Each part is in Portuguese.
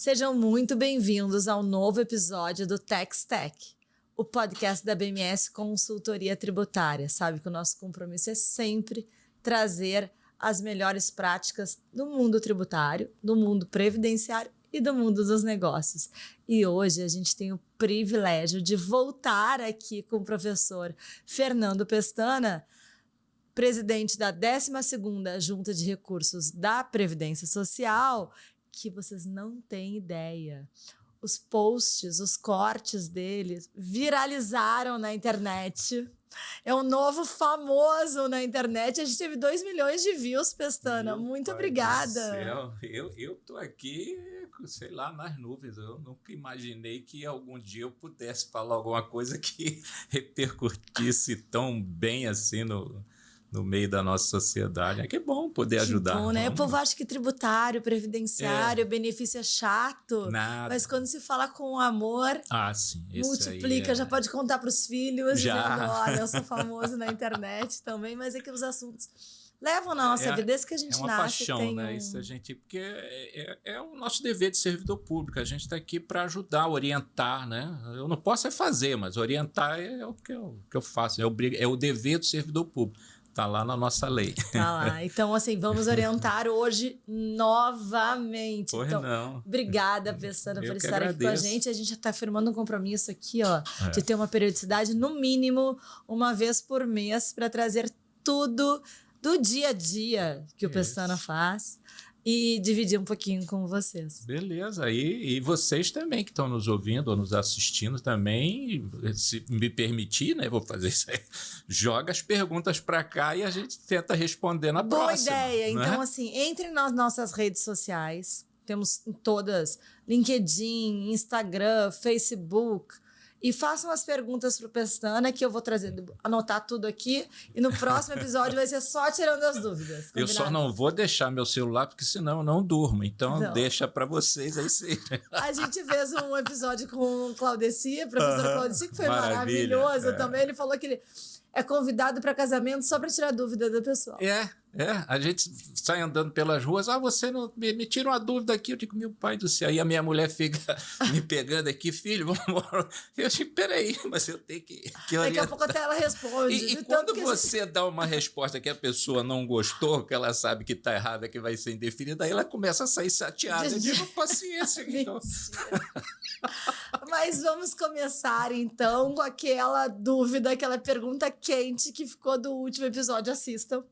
Sejam muito bem-vindos ao novo episódio do Tax Tech, o podcast da BMS Consultoria Tributária. Sabe que o nosso compromisso é sempre trazer as melhores práticas do mundo tributário, do mundo previdenciário e do mundo dos negócios. E hoje a gente tem o privilégio de voltar aqui com o professor Fernando Pestana, presidente da 12ª Junta de Recursos da Previdência Social, que vocês não têm ideia. Os posts, os cortes deles viralizaram na internet. É um novo famoso na internet. A gente teve 2 milhões de views, Pestana. Muito obrigada. Eu tô aqui, sei lá, nas nuvens. Eu nunca imaginei que algum dia eu pudesse falar alguma coisa que repercutisse tão bem assim no meio da nossa sociedade. Que bom poder ajudar. Bom, né? O povo acha que tributário, previdenciário, benefício é chato. Nada. Mas quando se fala com amor, sim, multiplica, já pode contar para os filhos. Já. Dizendo, olha, eu sou famoso na internet também, mas é que os assuntos levam na nossa vida, desde que a gente nasce. É uma paixão, né? Isso a gente, porque é o nosso dever de servidor público. A gente está aqui para ajudar, orientar, né? Eu não posso fazer, mas orientar é o que eu faço. É o dever do servidor público. Está lá na nossa lei. Tá lá. Então, assim, vamos orientar hoje novamente. Então, não. Obrigada, Pestana, por estar agradeço. aqui com a gente. A gente já está firmando um compromisso aqui, ó, de ter uma periodicidade, no mínimo, uma vez por mês, para trazer tudo do dia a dia que o Pestana faz e dividir um pouquinho com vocês. Beleza. E vocês também que estão nos ouvindo ou nos assistindo também, se me permitir, né? Vou fazer isso aí. Joga as perguntas para cá e a gente tenta responder na próxima. Boa ideia. Né? Então, assim, entre nas nossas redes sociais, temos todas, LinkedIn, Instagram, Facebook, e façam as perguntas para o Pestana, que eu vou anotar tudo aqui, e no próximo episódio vai ser só tirando as dúvidas. Combinado? Eu só não vou deixar meu celular, porque senão eu não durmo. Então, deixa para vocês aí sim. A gente fez um episódio com o Claudeci, professor Claudeci, que foi maravilhoso também. Ele falou que ele é convidado para casamento só para tirar dúvida da pessoa. A gente sai andando pelas ruas, você não me tira uma dúvida aqui, eu digo, meu pai do céu, aí a minha mulher fica me pegando aqui, filho, vamos. Eu digo, peraí, mas eu tenho que orientar. Daqui a pouco até ela responde. E quando você dá uma resposta que a pessoa não gostou, que ela sabe que está errada, que vai ser indefinida, aí ela começa a sair chateada. Eu digo, paciência. Então. Mas vamos começar, então, com aquela dúvida, aquela pergunta quente que ficou do último episódio. Assistam.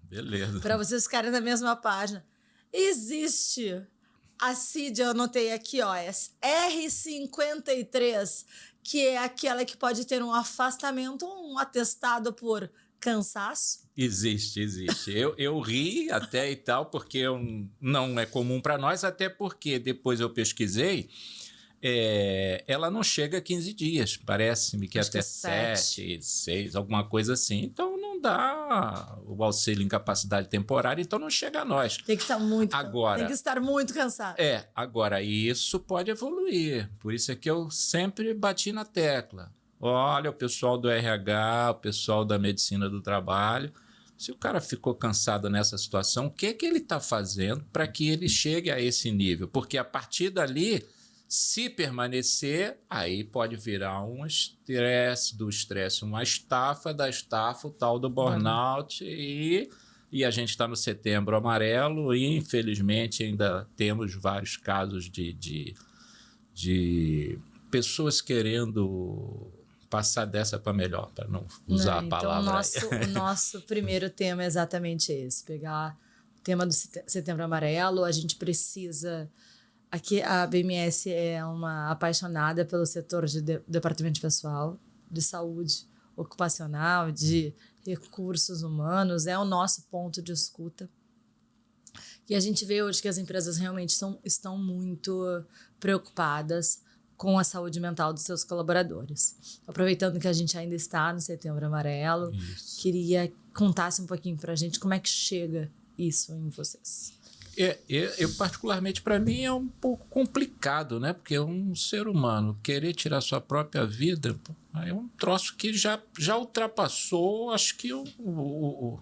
Beleza. Para vocês ficarem na mesma página. Existe a CID, eu anotei aqui, ó, é R53, que é aquela que pode ter um afastamento, um atestado por cansaço? Existe. Eu ri até e tal, porque não é comum para nós, até porque depois eu pesquisei, ela não chega a 15 dias, parece-me que até 7, 6, alguma coisa assim. Então não dá o auxílio incapacidade temporária, então não chega a nós. Tem que estar muito cansado. Agora isso pode evoluir. Por isso é que eu sempre bati na tecla. Olha, o pessoal do RH, o pessoal da medicina do trabalho, se o cara ficou cansado nessa situação, o que ele está fazendo para que ele chegue a esse nível? Porque a partir dali, se permanecer, aí pode virar um estresse, do estresse uma estafa, da estafa o tal do burnout, e a gente está no Setembro Amarelo e infelizmente ainda temos vários casos de pessoas querendo passar dessa para melhor, para não usar a palavra. Então o nosso primeiro tema é exatamente esse, pegar o tema do Setembro Amarelo. A gente precisa... Aqui a BMS é uma apaixonada pelo setor de departamento de pessoal, de saúde ocupacional, de recursos humanos, é o nosso ponto de escuta. E a gente vê hoje que as empresas realmente estão muito preocupadas com a saúde mental dos seus colaboradores. Aproveitando que a gente ainda está no Setembro Amarelo, queria que contasse um pouquinho para a gente como é que chega isso em vocês. Eu particularmente, para mim, é um pouco complicado, né? Porque um ser humano querer tirar sua própria vida é um troço que já ultrapassou, acho que o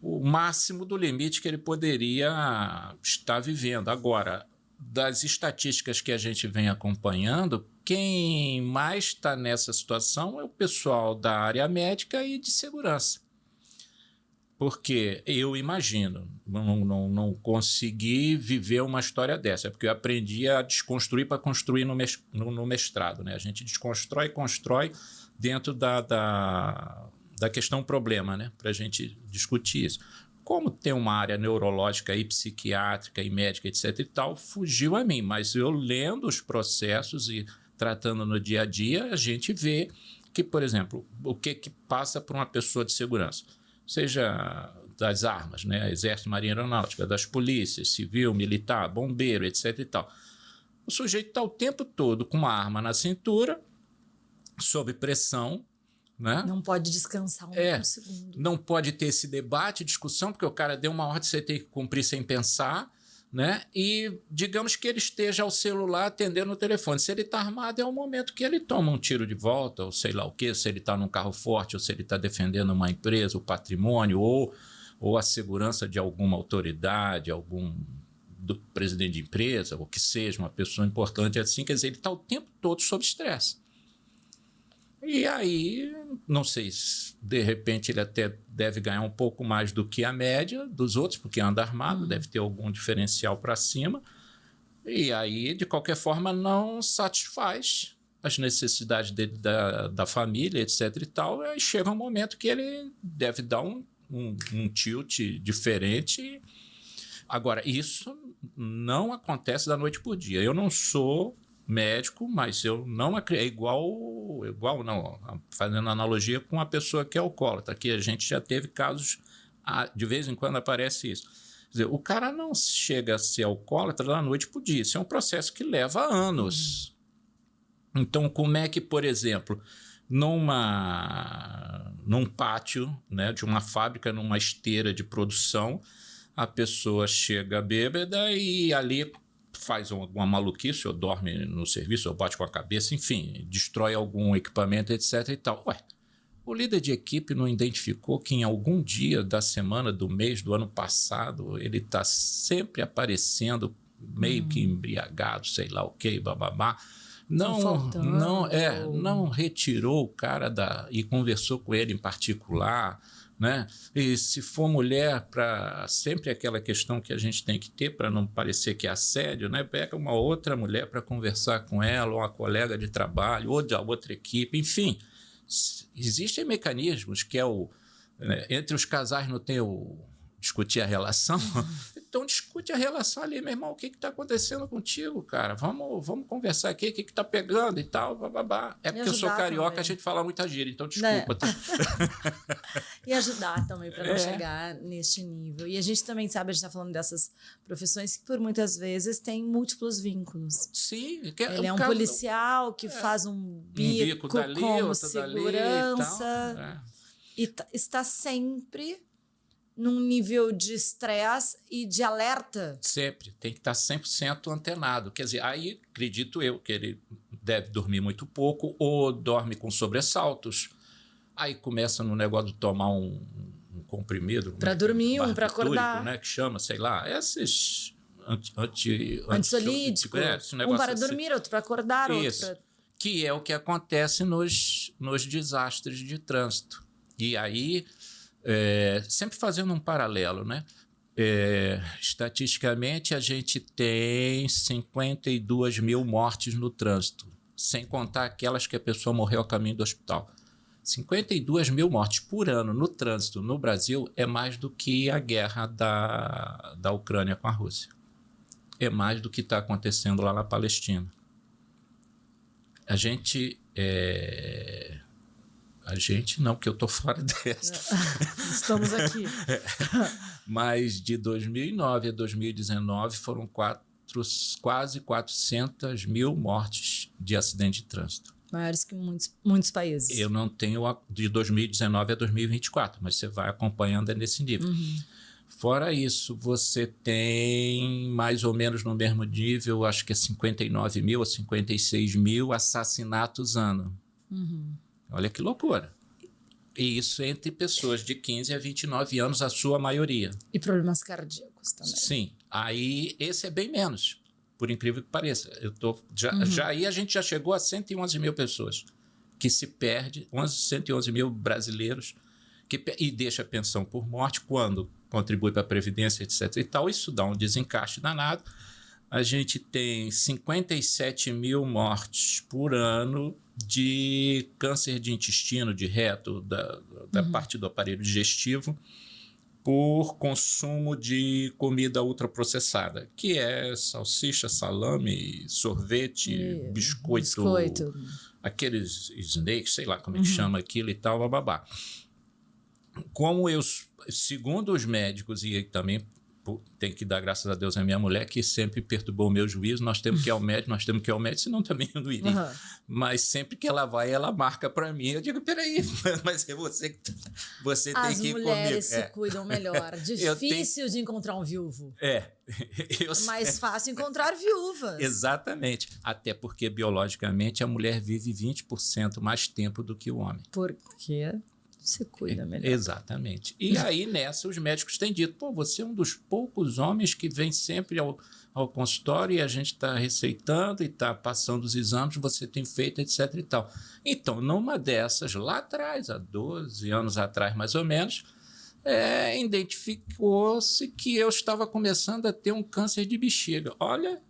máximo do limite que ele poderia estar vivendo. Agora, das estatísticas que a gente vem acompanhando, quem mais está nessa situação é o pessoal da área médica e de segurança. Porque eu imagino, não consegui viver uma história dessa, é porque eu aprendi a desconstruir para construir no mestrado, né? A gente desconstrói e constrói dentro da questão problema, né? Para a gente discutir isso. Como tem uma área neurológica e psiquiátrica e médica, etc. e tal, fugiu a mim. Mas eu lendo os processos e tratando no dia a dia, a gente vê que, por exemplo, o que passa por uma pessoa de segurança, seja das armas, né? Exército, Marinha Aeronáutica, das polícias, civil, militar, bombeiro, etc. e tal. O sujeito está o tempo todo com uma arma na cintura, sob pressão, né? Não pode descansar um segundo. Não pode ter esse debate, discussão, porque o cara deu uma ordem, você tem que cumprir sem pensar, né? E digamos que ele esteja ao celular atendendo o telefone. Se ele está armado, é o momento que ele toma um tiro de volta, ou sei lá o quê, se ele está num carro forte, ou se ele está defendendo uma empresa, o patrimônio, ou a segurança de alguma autoridade, do presidente de empresa, ou que seja, uma pessoa importante assim. Quer dizer, ele está o tempo todo sob estresse. E aí, não sei, de repente ele até deve ganhar um pouco mais do que a média dos outros, porque anda armado, deve ter algum diferencial para cima. E aí, de qualquer forma, não satisfaz as necessidades dele, da família, etc. e tal. Aí chega um momento que ele deve dar um tilt diferente. Agora, isso não acontece da noite para o dia. Eu não sou médico, mas eu não acredito. É igual não, fazendo analogia com uma pessoa que é alcoólatra, que a gente já teve casos, de vez em quando aparece isso. Quer dizer, o cara não chega a ser alcoólatra da noite para o dia. Isso é um processo que leva anos. Então, como é que, por exemplo, num pátio, né, de uma fábrica, numa esteira de produção, a pessoa chega bêbada e ali faz alguma maluquice, ou dorme no serviço, ou bate com a cabeça, enfim, destrói algum equipamento, etc. e tal. Ué, o líder de equipe não identificou que em algum dia da semana, do mês, do ano passado, ele está sempre aparecendo meio que embriagado, sei lá o quê, bababá. Não retirou o cara e conversou com ele em particular, né? E se for mulher, para sempre aquela questão que a gente tem que ter para não parecer que é assédio, né? Pega uma outra mulher para conversar com ela, ou uma colega de trabalho, ou de outra equipe, enfim. Existem mecanismos que né? Entre os casais não tem discutir a relação, então discute a relação ali, meu irmão, o que está acontecendo contigo, cara? Vamos conversar aqui, o que está pegando e tal, bababá. É porque eu sou carioca, também. A gente fala muita gíria, então desculpa. Tá? E ajudar também para não chegar neste nível. E a gente também sabe, a gente está falando dessas profissões que por muitas vezes têm múltiplos vínculos. Sim. Ele é um policial que faz um bico dali, como segurança dali, e está sempre num nível de estresse e de alerta. Sempre. Tem que estar 100% antenado. Quer dizer, aí acredito eu que ele deve dormir muito pouco ou dorme com sobressaltos. Aí começa no negócio de tomar um comprimido. Para dormir, para acordar. Né, que chama, sei lá, esses antissolítico. Um para dormir, outro para acordar. Isso. Outro pra... Que é o que acontece nos desastres de trânsito. E aí... sempre fazendo um paralelo, né? Estatisticamente, a gente tem 52 mil mortes no trânsito, sem contar aquelas que a pessoa morreu a caminho do hospital. 52 mil mortes por ano no trânsito no Brasil é mais do que a guerra da Ucrânia com a Rússia. É mais do que está acontecendo lá na Palestina. A gente não, porque eu estou fora dessa. Estamos aqui. Mas de 2009 a 2019 foram quase 400 mil mortes de acidente de trânsito. Maiores que muitos países. Eu não tenho de 2019 a 2024, mas você vai acompanhando nesse nível. Fora isso, você tem mais ou menos no mesmo nível, acho que é 59 mil ou 56 mil assassinatos ano. Olha que loucura. E isso entre pessoas de 15 a 29 anos, a sua maioria. E problemas cardíacos também. Sim. Aí esse é bem menos. por incrível que pareça. Aí a gente já chegou a 111 mil pessoas que se perde, 111 mil brasileiros e deixa a pensão por morte quando contribui para a Previdência, etc. e tal. Isso dá um desencaixe danado. A gente tem 57 mil mortes por ano de câncer de intestino, de reto, da parte do aparelho digestivo, por consumo de comida ultraprocessada, que é salsicha, salame, sorvete, biscoito, aqueles snakes, sei lá como é que chama aquilo e tal, bababá. Como segundo os médicos, e também tem que dar graças a Deus à minha mulher, que sempre perturbou o meu juízo, nós temos que ir ao médico, senão também eu não iria. Mas sempre que ela vai, ela marca para mim. Eu digo, peraí, mas é você que você tem que ir comigo. As mulheres se cuidam melhor. Difícil de encontrar um viúvo. Mais fácil encontrar viúvas. Exatamente. Até porque, biologicamente, a mulher vive 20% mais tempo do que o homem. Por quê? Se cuida melhor. Exatamente. E aí, nessa, os médicos têm dito, você é um dos poucos homens que vem sempre ao consultório e a gente está receitando e está passando os exames, você tem feito, etc. e tal. Então, numa dessas, lá atrás, há 12 anos atrás, mais ou menos, identificou-se que eu estava começando a ter um câncer de bexiga. Olha,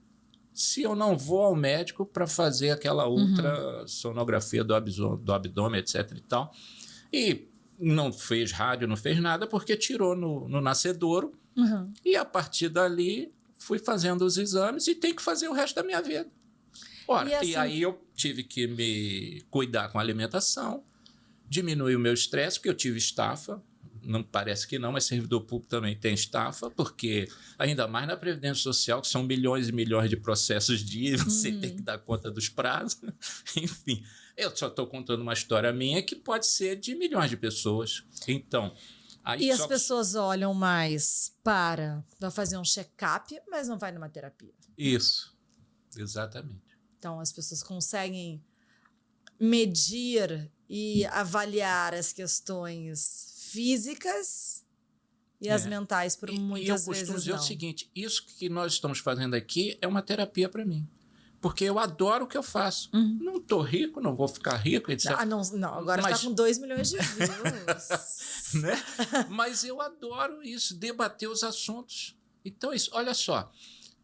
se eu não vou ao médico para fazer aquela ultrassonografia do abdômen, etc. e tal. E não fez rádio, não fez nada, porque tirou no nascedouro. E a partir dali fui fazendo os exames e tenho que fazer o resto da minha vida. Ora, e aí eu tive que me cuidar com a alimentação, diminuir o meu estresse, porque eu tive estafa. Não parece que não, mas servidor público também tem estafa, porque ainda mais na Previdência Social, que são milhões e milhões de processos dia, você tem que dar conta dos prazos. Enfim, eu só estou contando uma história minha que pode ser de milhões de pessoas. Então, aí as pessoas olham mais para fazer um check-up, mas não vai numa terapia. Isso, exatamente. Então, as pessoas conseguem medir e avaliar as questões físicas e as mentais por muitas vezes não. E eu costumo dizer o seguinte, isso que nós estamos fazendo aqui é uma terapia para mim. Porque eu adoro o que eu faço. Não estou rico, não vou ficar rico, etc. Não, agora está com 2 milhões de views. Né? Mas eu adoro isso, debater os assuntos. Então, olha só,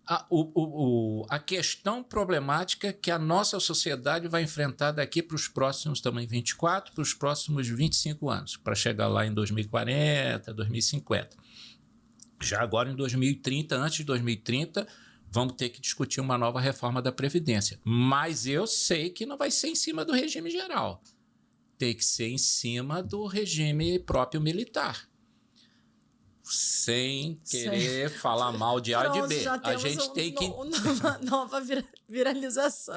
a questão problemática que a nossa sociedade vai enfrentar daqui para os próximos também 24, para os próximos 25 anos, para chegar lá em 2040, 2050. Já agora em 2030, antes de 2030, vamos ter que discutir uma nova reforma da Previdência. Mas eu sei que não vai ser em cima do regime geral. Tem que ser em cima do regime próprio militar. Sem querer falar mal de A e de B. A gente tem que... uma nova viralização.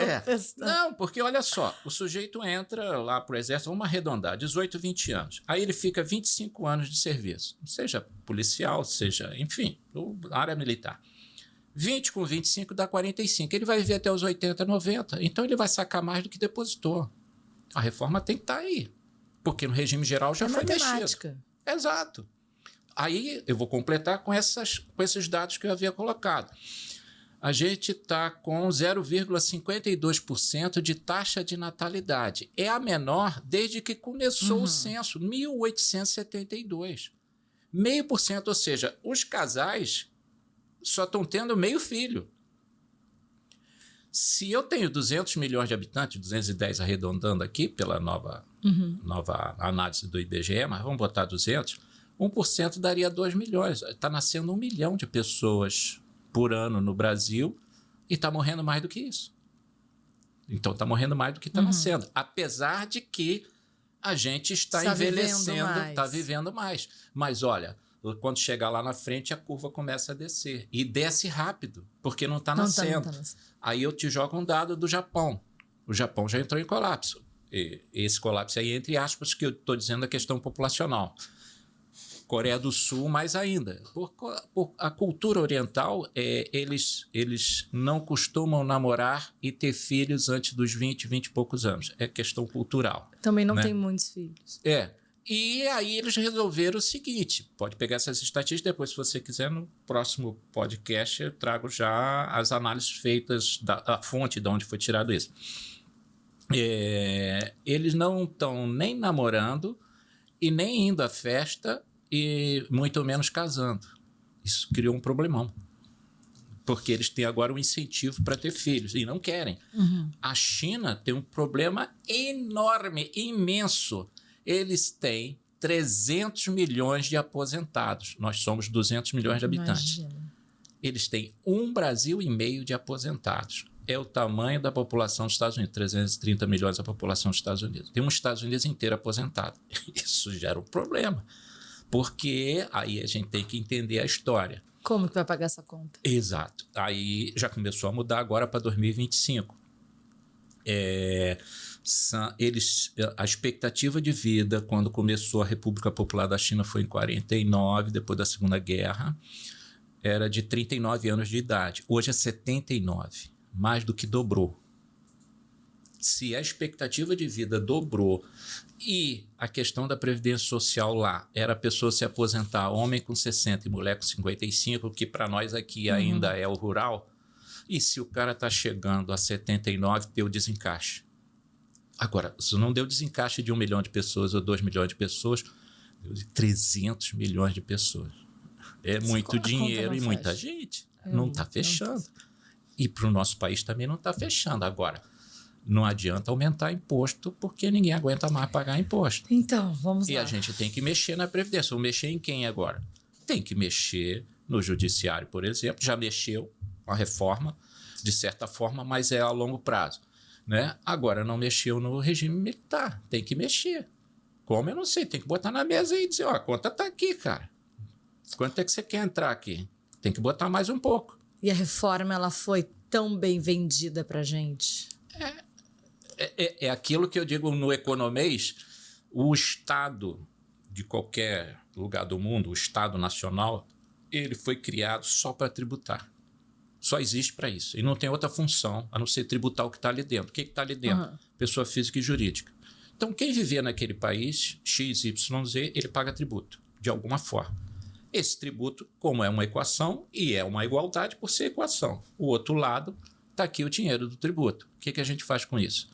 Não, porque olha só, o sujeito entra lá para o Exército, vamos arredondar, 18, 20 anos. Aí ele fica 25 anos de serviço, seja policial, seja, enfim, área militar. 20 com 25 dá 45. Ele vai viver até os 80, 90. Então ele vai sacar mais do que depositou. A reforma tem que estar aí. Porque no regime geral já foi mexido. Exato. Aí eu vou completar com esses dados que eu havia colocado. A gente está com 0,52% de taxa de natalidade. É a menor desde que começou o censo, 1872. 0,5%, ou seja, os casais só estão tendo meio filho. Se eu tenho 200 milhões de habitantes, 210 arredondando aqui, pela nova análise do IBGE, mas vamos botar 200, 1% daria 2 milhões. Está nascendo 1 milhão de pessoas por ano no Brasil e está morrendo mais do que isso. Então, está morrendo mais do que está nascendo. Apesar de que a gente está envelhecendo, está vivendo mais. Mas, olha, quando chegar lá na frente, a curva começa a descer. E desce rápido, porque não está nascendo. Aí eu te jogo um dado do Japão. O Japão já entrou em colapso. E esse colapso aí, entre aspas, que eu estou dizendo a questão populacional. Coreia do Sul, mais ainda. Por a cultura oriental, eles não costumam namorar e ter filhos antes dos 20 e poucos anos. É questão cultural. Também não tem muitos filhos. E aí eles resolveram o seguinte, pode pegar essas estatísticas, depois se você quiser no próximo podcast eu trago já as análises feitas da fonte de onde foi tirado isso. Eles não estão nem namorando e nem indo à festa e muito menos casando. Isso criou um problemão. Porque eles têm agora um incentivo para ter filhos e não querem. A China tem um problema enorme, imenso. Eles têm 300 milhões de aposentados. Nós somos 200 milhões de habitantes. Imagina. Eles têm 1,5 Brasil de aposentados. É o tamanho da população dos Estados Unidos, 330 milhões da população dos Estados Unidos. Tem um Estados Unidos inteiro aposentado. Isso gera um problema, porque aí a gente tem que entender a história. Como que vai pagar essa conta? Exato. Aí já começou a mudar agora para 2025. A expectativa de vida, quando começou a República Popular da China, foi em 49, depois da Segunda Guerra, era de 39 anos de idade. Hoje é 79. Mais do que dobrou. Se a expectativa de vida dobrou e a questão da previdência social lá era a pessoa se aposentar, homem com 60 e mulher com 55, que para nós aqui ainda é o rural, e se o cara está chegando a 79, deu desencaixe. Agora, se não deu desencaixe de 1 milhão de pessoas ou 2 milhões de pessoas, deu de 300 milhões de pessoas. É muito dinheiro e muita gente. Não está fechando. E para o nosso país também não está fechando. Agora, não adianta aumentar imposto porque ninguém aguenta mais pagar imposto. Então, vamos lá. E a gente tem que mexer na Previdência. Vamos mexer em quem agora? Tem que mexer no Judiciário, por exemplo. Já mexeu com a reforma, de certa forma, mas é a longo prazo. Né? Agora, não mexeu no regime militar. Tem que mexer. Como? Eu não sei. Tem que botar na mesa e dizer, ó, a conta está aqui, cara. Quanto é que você quer entrar aqui? Tem que botar mais um pouco. E a reforma, ela foi tão bem vendida pra gente? É aquilo que eu digo no economês, o Estado de qualquer lugar do mundo, o Estado nacional, ele foi criado só para tributar. Só existe para isso. E não tem outra função a não ser tributar o que está ali dentro. O que está ali dentro? Pessoa física e jurídica. Então, quem viver naquele país, X, Y, Z, ele paga tributo, de alguma forma. Esse tributo, como é uma equação, e é uma igualdade por ser equação. O outro lado, está aqui o dinheiro do tributo. O que a gente faz com isso?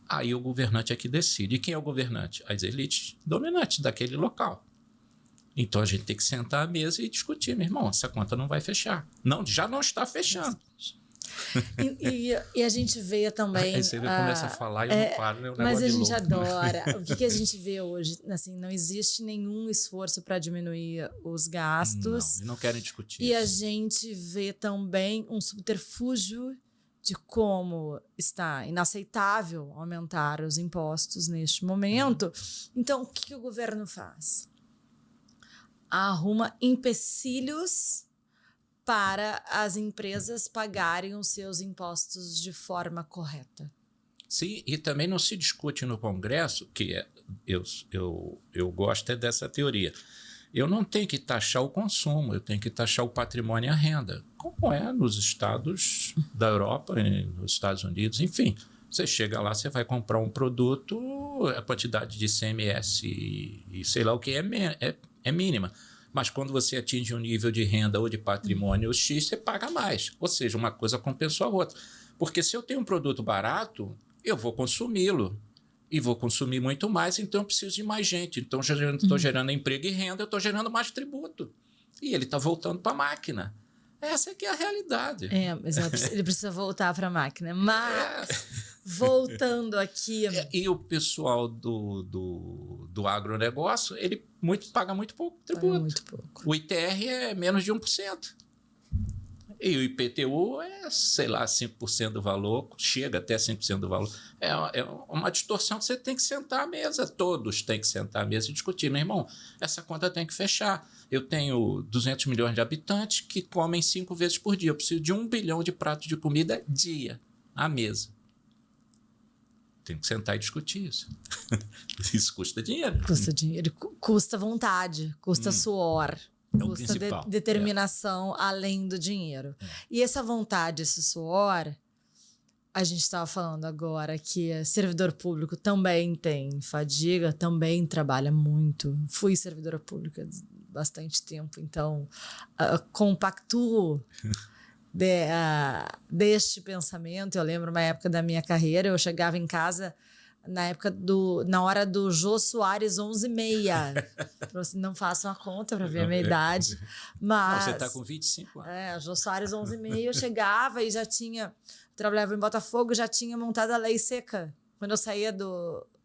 Aí o governante é que decide. E quem é o governante? As elites dominantes daquele local. Então a gente tem que sentar à mesa e discutir. Meu irmão, essa conta não vai fechar. Não, já não está fechando. E a gente vê também... Aí você começa a falar e eu não paro. Né? Mas a gente adora. O que a gente vê hoje? Assim, não existe nenhum esforço para diminuir os gastos. Não querem discutir e isso. A gente vê também um subterfúgio de como está inaceitável aumentar os impostos neste momento. Então, o que o governo faz? Arruma empecilhos para as empresas pagarem os seus impostos de forma correta. Sim, e também não se discute no Congresso, que eu gosto dessa teoria. Eu não tenho que taxar o consumo, eu tenho que taxar o patrimônio e a renda, como é nos estados da Europa, nos Estados Unidos, enfim. Você chega lá, você vai comprar um produto, a quantidade de ICMS e sei lá o que é mínima. Mas quando você atinge um nível de renda ou de patrimônio X, você paga mais. Ou seja, uma coisa compensa a outra. Porque se eu tenho um produto barato, eu vou consumi-lo. E vou consumir muito mais, então eu preciso de mais gente. Então, eu estou gerando emprego e renda, eu estou gerando mais tributo. E ele está voltando para a máquina. Essa é que é a realidade. Mas ele precisa voltar para a máquina. Mas... Voltando aqui... E o pessoal do agronegócio, ele paga muito pouco tributo. Paga muito pouco. O ITR é menos de 1%. E o IPTU é, sei lá, 5% do valor, chega até 5% do valor. É uma distorção que você tem que sentar à mesa. Todos têm que sentar à mesa e discutir. Meu irmão, essa conta tem que fechar. Eu tenho 200 milhões de habitantes que comem 5 vezes por dia. Eu preciso de 1 bilhão de pratos de comida dia, à mesa. Tem que sentar e discutir isso. Isso custa dinheiro. Custa dinheiro, custa vontade, custa suor, custa determinação além do dinheiro. E essa vontade, esse suor, A gente estava falando agora que servidor público também tem fadiga, também trabalha muito. Fui servidora pública bastante tempo, então compactuo deste pensamento. Eu lembro uma época da minha carreira, eu chegava em casa na hora do Jô Soares 11h30. Não façam a conta para ver a minha idade. Mas, não, você está com 25 anos. Jô Soares 11h30, eu chegava e já tinha... Trabalhava em Botafogo, já tinha montado a lei seca quando eu saía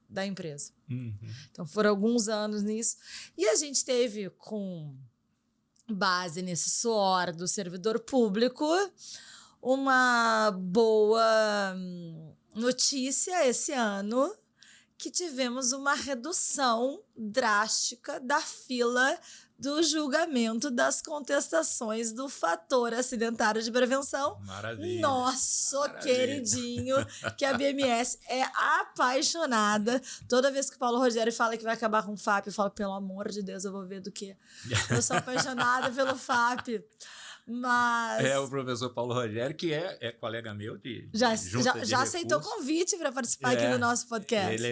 da empresa. Uhum. Então, foram alguns anos nisso. E a gente teve, com base nesse suor do servidor público, uma boa notícia esse ano, que tivemos uma redução drástica da fila do julgamento das contestações do fator acidentário de prevenção. Maravilha. Nosso Maravilha. Queridinho, que a BMS é apaixonada. Toda vez que o Paulo Rogério fala que vai acabar com o FAP, eu falo, pelo amor de Deus, eu vou ver do quê? Eu sou apaixonada pelo FAP. Mas... É o professor Paulo Rogério, que é colega meu de já aceitou o convite para participar aqui do nosso podcast.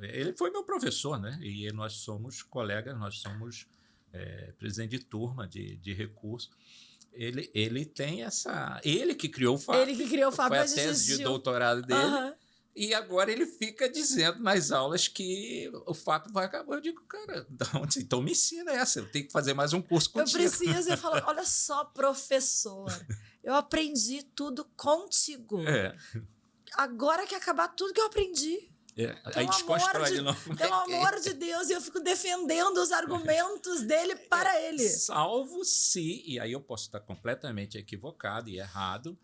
Ele foi meu professor, né? E nós somos colegas, nós somos presidente de turma de recurso. Ele tem essa... Ele que criou o FAP. Ele que criou o FAP, foi a mas tese desistiu. de doutorado dele. E agora ele fica dizendo nas aulas que o FAP vai acabar. Eu digo, cara, então me ensina essa. Eu tenho que fazer mais um curso contigo. Eu falo, olha só, professor, eu aprendi tudo contigo. Agora que acabar tudo que eu aprendi. Aí desconstrói de novo. Pelo amor de Deus, e eu fico defendendo os argumentos dele para ele. Salvo se, e aí eu posso estar completamente equivocado e errado,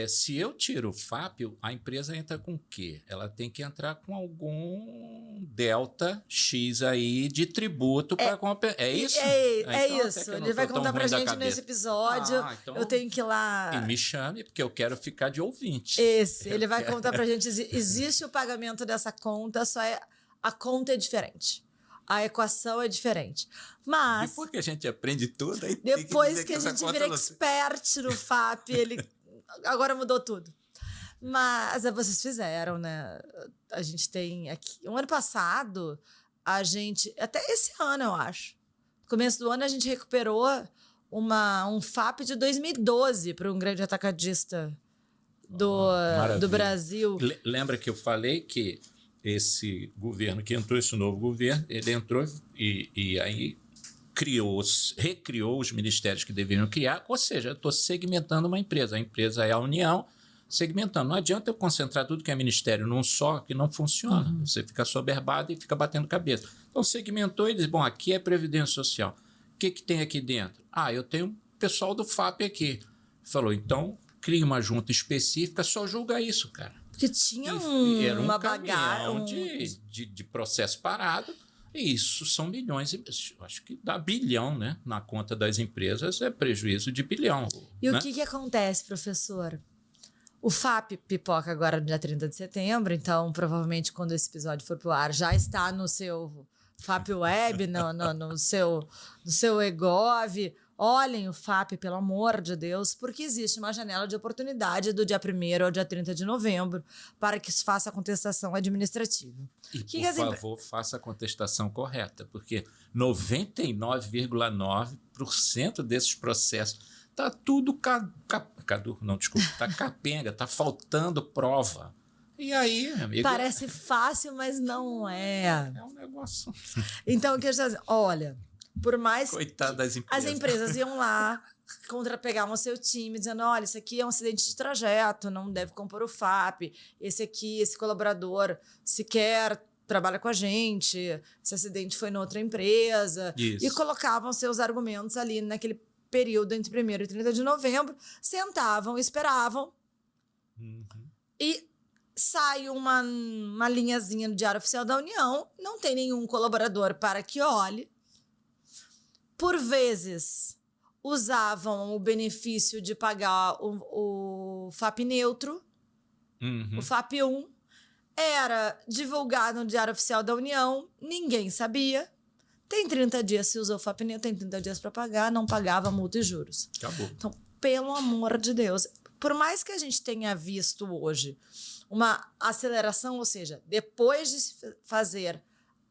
se eu tiro o FAP, a empresa entra com o quê? Ela tem que entrar com algum delta X aí de tributo para compensar. É isso? Isso. Ele vai contar pra gente nesse episódio. Então, eu tenho que ir lá... E me chame, porque eu quero ficar de ouvinte. Ele vai contar pra gente. Existe o pagamento dessa conta, a conta é diferente. A equação é diferente. Mas... Depois que a gente aprende tudo... Aí depois que a gente vira expert no FAP, agora mudou tudo. Mas vocês fizeram, né? A gente tem aqui... O ano passado, até esse ano, eu acho. No começo do ano, a gente recuperou um FAP de 2012 para um grande atacadista do Brasil. Lembra que eu falei que esse governo que entrou, esse novo governo, ele entrou e aí recriou os ministérios que deveriam criar, ou seja, eu estou segmentando uma empresa. A empresa é a União, segmentando. Não adianta eu concentrar tudo que é ministério num só, que não funciona. Você fica soberbado e fica batendo cabeça. Então, segmentou e diz, bom, aqui é Previdência Social. O que tem aqui dentro? Eu tenho um pessoal do FAP aqui. Falou, então, cria uma junta específica, só julga isso, cara. Porque tinha era uma bagagem de processo parado. E isso são milhões, acho que dá bilhão, né? Na conta das empresas é prejuízo de bilhão. E né? O que acontece, professor? O FAP pipoca agora no dia 30 de setembro, então provavelmente quando esse episódio for pro ar já está no seu FAP Web, no seu eGov. Olhem o FAP, pelo amor de Deus, porque existe uma janela de oportunidade do dia 1º ao dia 30 de novembro para que se faça a contestação administrativa. E, por favor, faça a contestação correta, porque 99,9% desses processos está tudo está capenga, está faltando prova. E aí, amigo... Parece fácil, mas não é. É um negócio... Então, o que eu estou dizendo? Olha... Por mais coitado das empresas. As empresas iam lá, pegavam o seu time, dizendo, olha, isso aqui é um acidente de trajeto, não deve compor o FAP, esse colaborador sequer trabalha com a gente, esse acidente foi em outra empresa. Isso. E colocavam seus argumentos ali naquele período entre 1º e 30 de novembro, sentavam, esperavam, e sai uma linhazinha no Diário Oficial da União, não tem nenhum colaborador para que olhe. Por vezes, usavam o benefício de pagar o FAP neutro, o FAP 1. Era divulgado no Diário Oficial da União, ninguém sabia. Tem 30 dias se usou o FAP neutro, tem 30 dias para pagar, não pagava multa e juros. Acabou. Então, pelo amor de Deus. Por mais que a gente tenha visto hoje uma aceleração, ou seja, depois de se fazer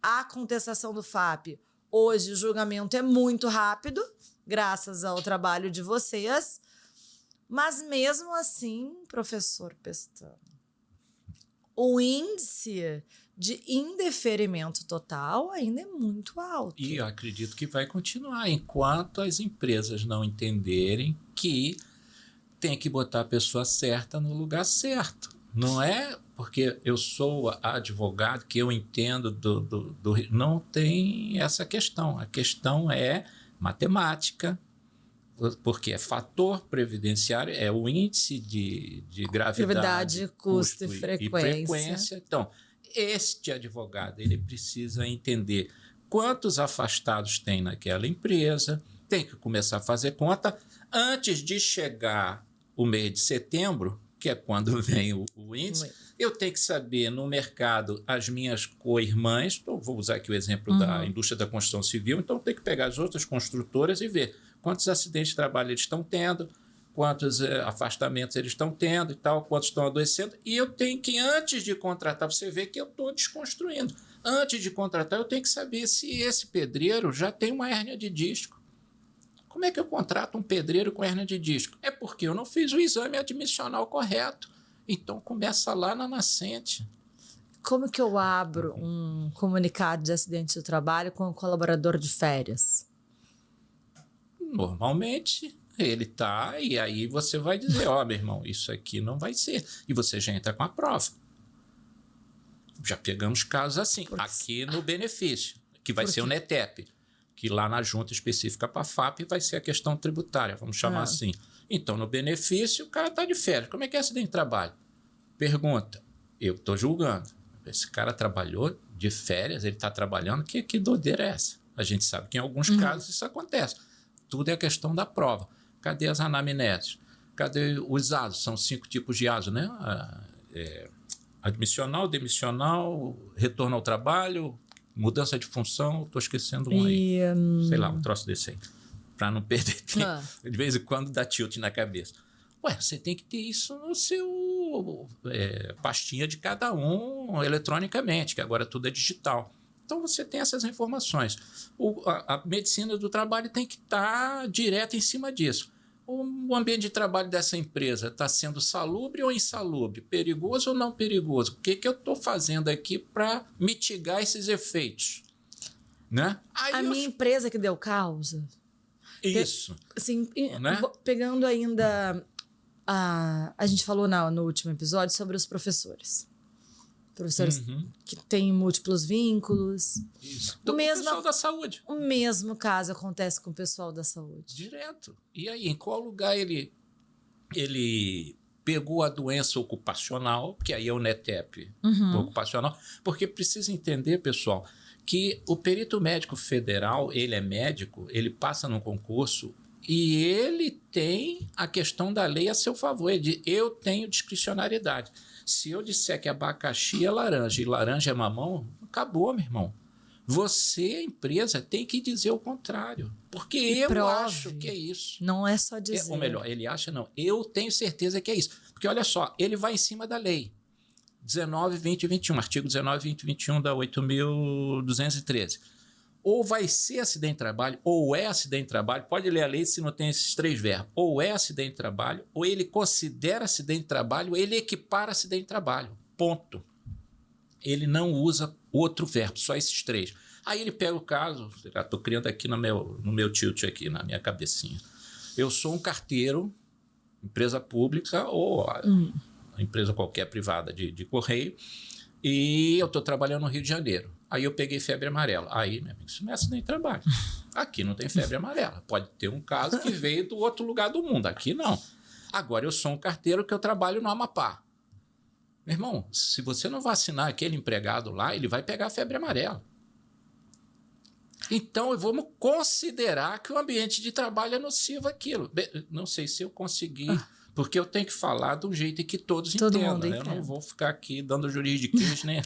a contestação do FAP, hoje o julgamento é muito rápido, graças ao trabalho de vocês, mas mesmo assim, professor Pestana, o índice de indeferimento total ainda é muito alto. E eu acredito que vai continuar enquanto as empresas não entenderem que tem que botar a pessoa certa no lugar certo. Não é porque eu sou advogado que eu entendo não tem essa questão. A questão é matemática, porque é fator previdenciário, é o índice de gravidade, custo e frequência. Então, este advogado ele precisa entender quantos afastados tem naquela empresa, tem que começar a fazer conta antes de chegar o mês de setembro, que é quando vem o índice. Eu tenho que saber no mercado as minhas co-irmãs, então vou usar aqui o exemplo da indústria da construção civil, então tem que pegar as outras construtoras e ver quantos acidentes de trabalho eles estão tendo, quantos afastamentos eles estão tendo e tal, quantos estão adoecendo, e eu tenho que, antes de contratar, você vê que eu estou desconstruindo. Antes de contratar, eu tenho que saber se esse pedreiro já tem uma hérnia de disco. Como é que eu contrato um pedreiro com hérnia de disco? É porque eu não fiz o exame admissional correto. Então, começa lá na nascente. Como que eu abro um comunicado de acidente do trabalho com um colaborador de férias? Normalmente, ele está, e aí você vai dizer, meu irmão, isso aqui não vai ser. E você já entra com a prova. Já pegamos casos assim, aqui no benefício, que vai ser o NETEP, que lá na junta específica para a FAP vai ser a questão tributária, vamos chamar assim. Então, no benefício, o cara está de férias. Como é que é acidente de trabalho? Pergunta, eu estou julgando. Esse cara trabalhou de férias, ele está trabalhando, que doideira é essa? A gente sabe que em alguns casos isso acontece. Tudo é questão da prova. Cadê as anamneses? Cadê os ASOs? São 5 tipos de ASO, né? Admissional, demissional, retorno ao trabalho, mudança de função, estou esquecendo um aí. Sei lá, um troço desse aí. Para não perder tempo. De vez em quando dá tilt na cabeça. Você tem que ter isso no seu pastinha de cada um eletronicamente, que agora tudo é digital. Então você tem essas informações. A medicina do trabalho tem que estar direto em cima disso. O ambiente de trabalho dessa empresa está sendo salubre ou insalubre? Perigoso ou não perigoso? O que eu estou fazendo aqui para mitigar esses efeitos? Né? Aí minha empresa que deu causa. Isso. Assim, né? Pegando ainda... A gente falou no último episódio sobre os professores. Professores que têm múltiplos vínculos. Isso. O pessoal da saúde. O mesmo caso acontece com o pessoal da saúde. Direto. E aí, em qual lugar ele pegou a doença ocupacional, que aí é o NETEP ocupacional, porque precisa entender, pessoal, que o perito médico federal, ele é médico, ele passa num concurso e ele tem a questão da lei a seu favor. Ele diz, eu tenho discricionariedade. Se eu disser que abacaxi é laranja e laranja é mamão, acabou, meu irmão. Você, empresa, tem que dizer o contrário. Porque eu acho que é isso. Não é só dizer. Ou melhor, ele acha não. Eu tenho certeza que é isso. Porque, olha só, ele vai em cima da lei. 19, 20 e 21. Artigo 19, 20 e 21 da 8.213. Ou vai ser acidente de trabalho, ou é acidente de trabalho. Pode ler a lei se não tem esses 3 verbos. Ou é acidente de trabalho, ou ele considera acidente de trabalho, ou ele equipara acidente de trabalho. Ponto. Ele não usa outro verbo, só esses 3. Aí ele pega o caso, já estou criando aqui no meu tilt, aqui na minha cabecinha. Eu sou um carteiro, empresa pública ou empresa qualquer privada de correio, e eu estou trabalhando no Rio de Janeiro. Aí eu peguei febre amarela. Aí, meu amigo, isso não é acidente de trabalho. Aqui não tem febre amarela. Pode ter um caso que veio do outro lugar do mundo. Aqui não. Agora, eu sou um carteiro que eu trabalho no Amapá. Meu irmão, se você não vacinar aquele empregado lá, ele vai pegar febre amarela. Então, vamos considerar que o ambiente de trabalho é nocivo aquilo. Não sei se eu consegui... Porque eu tenho que falar de um jeito que todos entendam. Né? Eu não vou ficar aqui dando juridiquês, né?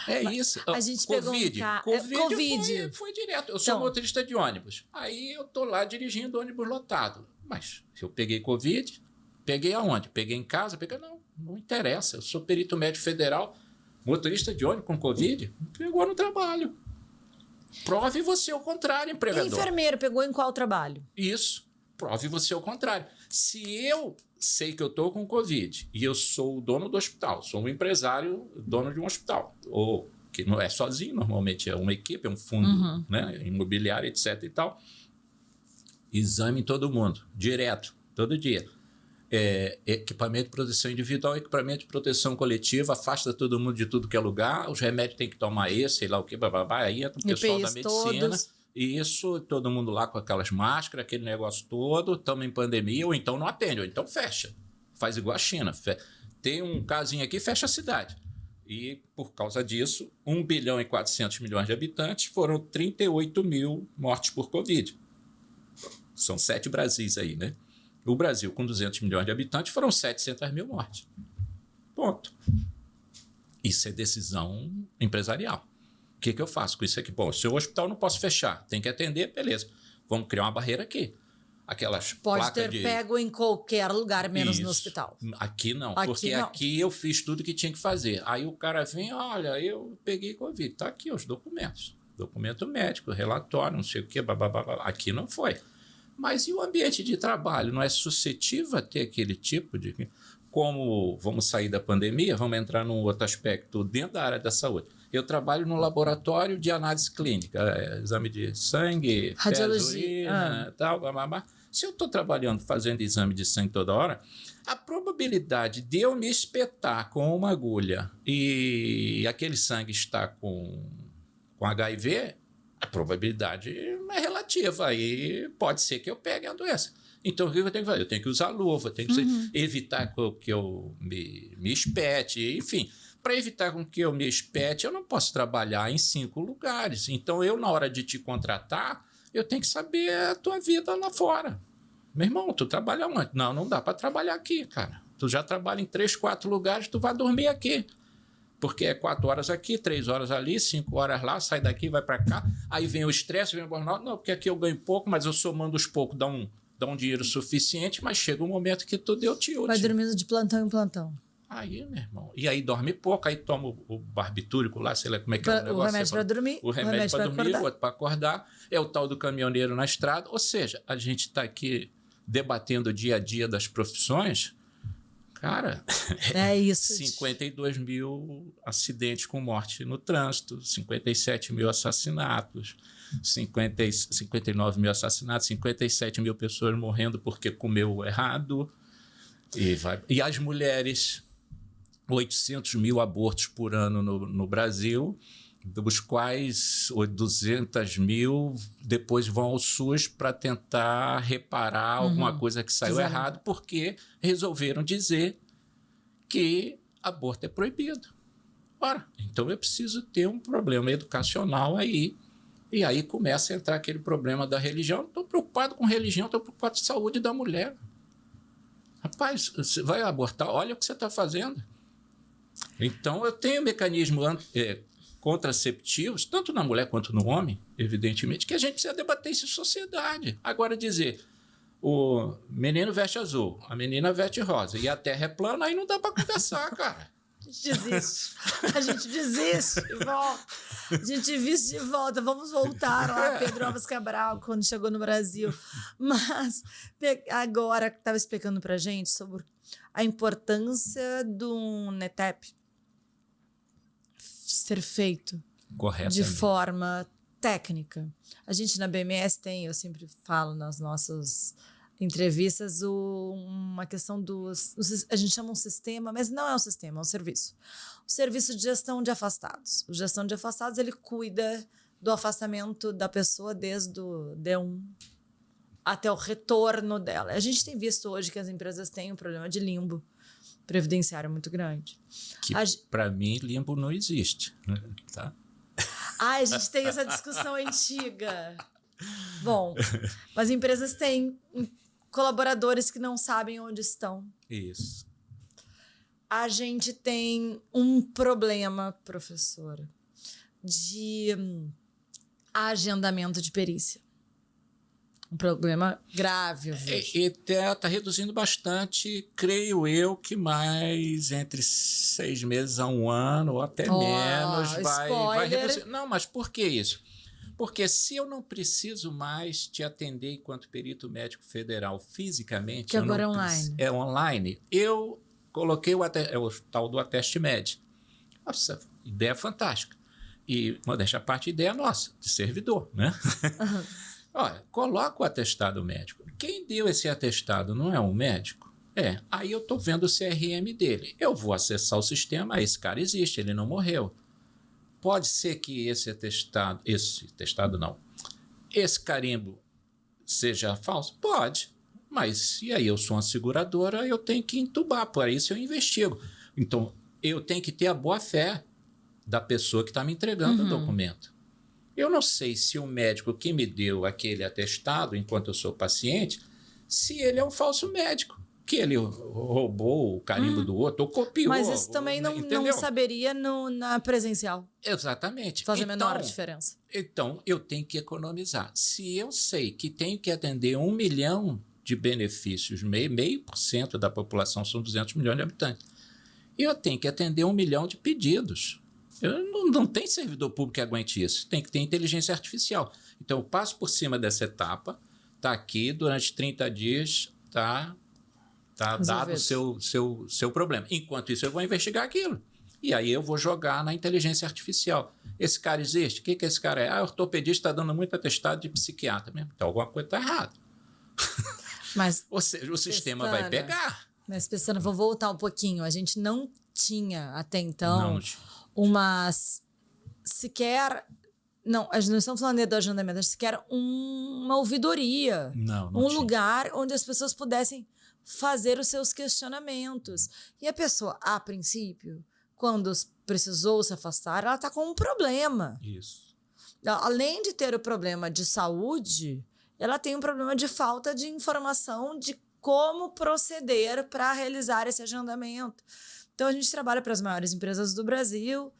É isso. A gente Covid. Covid. Foi direto. Eu sou Então, motorista de ônibus. Aí eu tô lá dirigindo ônibus lotado. Mas se eu peguei Covid, peguei aonde? Peguei em casa? Peguei... Não interessa. Eu sou perito médico federal, motorista de ônibus com Covid, pegou no trabalho. Prove você o contrário, empregador. Enfermeiro pegou em qual trabalho? Isso. Prove você o contrário. Se eu sei que eu estou com Covid e eu sou o dono do hospital, sou um empresário, dono de um hospital, ou que não é sozinho, normalmente é uma equipe, é um fundo né, imobiliário, etc. e tal, exame em todo mundo, direto, todo dia. Equipamento de proteção individual, equipamento de proteção coletiva, afasta todo mundo de tudo que é lugar, os remédios tem que tomar esse, sei lá o que, aí entra o pessoal da medicina. Todos. Isso, todo mundo lá com aquelas máscaras, aquele negócio todo, estamos em pandemia, ou então não atende, ou então fecha. Faz igual a China. Tem um casinho aqui, fecha a cidade. E, por causa disso, 1 bilhão e 400 milhões de habitantes, foram 38 mil mortes por Covid. São 7 Brasis aí, né? O Brasil, com 200 milhões de habitantes, foram 700 mil mortes. Ponto. Isso é decisão empresarial. O que eu faço com isso aqui? Bom, o seu hospital não posso fechar, tem que atender, beleza. Vamos criar uma barreira aqui. Aquelas pode ter pego em qualquer lugar, menos isso. No hospital. Aqui não, porque aqui eu fiz tudo que tinha que fazer. Aí o cara vem, olha, eu peguei Covid. Está aqui os documentos. Documento médico, relatório, não sei o quê, blá. Aqui não foi. Mas e o ambiente de trabalho? Não é suscetível a ter aquele tipo de... Como vamos sair da pandemia, vamos entrar num outro aspecto dentro da área da saúde. Eu trabalho no laboratório de análise clínica, exame de sangue, radiologia, tal, blá. Se eu estou trabalhando, fazendo exame de sangue toda hora, a probabilidade de eu me espetar com uma agulha e aquele sangue está com HIV, a probabilidade é relativa. Aí pode ser que eu pegue a doença. Então, o que eu tenho que fazer? Eu tenho que usar luva, tenho que evitar que eu me espete, enfim. Para evitar que eu me espete, eu não posso trabalhar em 5 lugares. Então, na hora de te contratar, eu tenho que saber a tua vida lá fora. Meu irmão, tu trabalha onde? Não dá para trabalhar aqui, cara. Tu já trabalha em 3, 4 lugares, tu vai dormir aqui. Porque é 4 horas aqui, 3 horas ali, 5 horas lá, sai daqui, vai para cá. Aí vem o estresse, vem o burnout. Não, porque aqui eu ganho pouco, mas eu somando os poucos, dá um dinheiro suficiente, mas chega um momento que tu deu tilt. Vai dormindo de plantão em plantão. Aí, meu irmão. E aí dorme pouco, aí toma o barbitúrico lá, sei lá como é que é o negócio. O remédio para dormir. O remédio para dormir, o outro para acordar. É o tal do caminhoneiro na estrada. Ou seja, a gente está aqui debatendo o dia a dia das profissões. Cara, é isso. 52 mil acidentes com morte no trânsito, 57 mil assassinatos, 59 mil assassinatos, 57 mil pessoas morrendo porque comeu errado. E as mulheres, 800 mil abortos por ano no Brasil, dos quais 200 mil depois vão ao SUS para tentar reparar alguma coisa que saiu errado, porque resolveram dizer que aborto é proibido. Ora, então eu preciso ter um problema educacional aí. E aí começa a entrar aquele problema da religião. Não estou preocupado com religião, estou preocupado com a saúde da mulher. Rapaz, você vai abortar, olha o que você está fazendo. Então, eu tenho mecanismos contraceptivos, tanto na mulher quanto no homem, evidentemente, que a gente precisa debater isso em sociedade. Agora, dizer, o menino veste azul, a menina veste rosa e a terra é plana, aí não dá para conversar, cara. A gente desiste e volta. A gente viste de volta. Vamos voltar lá, Pedro Álvares Cabral, quando chegou no Brasil. Mas agora estava explicando para a gente sobre a importância do NETEP ser feito de forma técnica. A gente na BMS tem, eu sempre falo nas nossas entrevistas, uma questão a gente chama um sistema, mas não é um sistema, é um serviço. O serviço de gestão de afastados. O gestão de afastados, ele cuida do afastamento da pessoa desde o D1 até o retorno dela. A gente tem visto hoje que as empresas têm um problema de limbo previdenciário muito grande. Que, para mim, limbo não existe. Tá? A gente tem essa discussão antiga. Bom, as empresas têm colaboradores que não sabem onde estão. Isso. A gente tem um problema, professora, de agendamento de perícia. Um problema grave, eu vejo. E está reduzindo bastante, creio eu, que mais entre 6 meses a 1 ano, ou até menos, vai reduzir. Não, mas por que isso? Porque se eu não preciso mais te atender enquanto perito médico federal fisicamente... Que agora é online. É online. Eu coloquei o tal do Ateste Med. Nossa, ideia fantástica. E, modéstia à parte, ideia nossa, de servidor, né? Uhum. Olha, coloca o atestado médico. Quem deu esse atestado não é um médico? Aí eu estou vendo o CRM dele. Eu vou acessar o sistema, esse cara existe, ele não morreu. Pode ser que esse carimbo seja falso? Pode. Mas e aí eu sou uma seguradora, eu tenho que entubar, por isso eu investigo. Então, eu tenho que ter a boa-fé da pessoa que está me entregando o documento. Eu não sei se o médico que me deu aquele atestado, enquanto eu sou paciente, se ele é um falso médico, que ele roubou o carimbo do outro ou copiou. Mas isso também não saberia na presencial. Exatamente. Faz a menor diferença. Então, eu tenho que economizar. Se eu sei que tenho que atender 1 milhão de benefícios, 0,5% da população são 200 milhões de habitantes, e eu tenho que atender 1 milhão de pedidos. Não tem servidor público que aguente isso. Tem que ter inteligência artificial. Então, eu passo por cima dessa etapa, está aqui, durante 30 dias, está dado o seu problema. Enquanto isso, eu vou investigar aquilo. E aí eu vou jogar na inteligência artificial. Esse cara existe? O que esse cara é? Ortopedista está dando muito atestado de psiquiatra mesmo. Então, alguma coisa está errada. Mas, ou seja, o sistema vai pegar. Mas, Pestana, vou voltar um pouquinho. A gente não tinha, até então... Umas sequer... Não, a gente não estamos falando do agendamento, a gente sequer uma ouvidoria. Não um tinha. Lugar onde as pessoas pudessem fazer os seus questionamentos. E a pessoa, a princípio, quando precisou se afastar, ela está com um problema. Isso. Além de ter o problema de saúde, ela tem um problema de falta de informação de como proceder para realizar esse agendamento. Então, a gente trabalha para as maiores empresas do Brasil,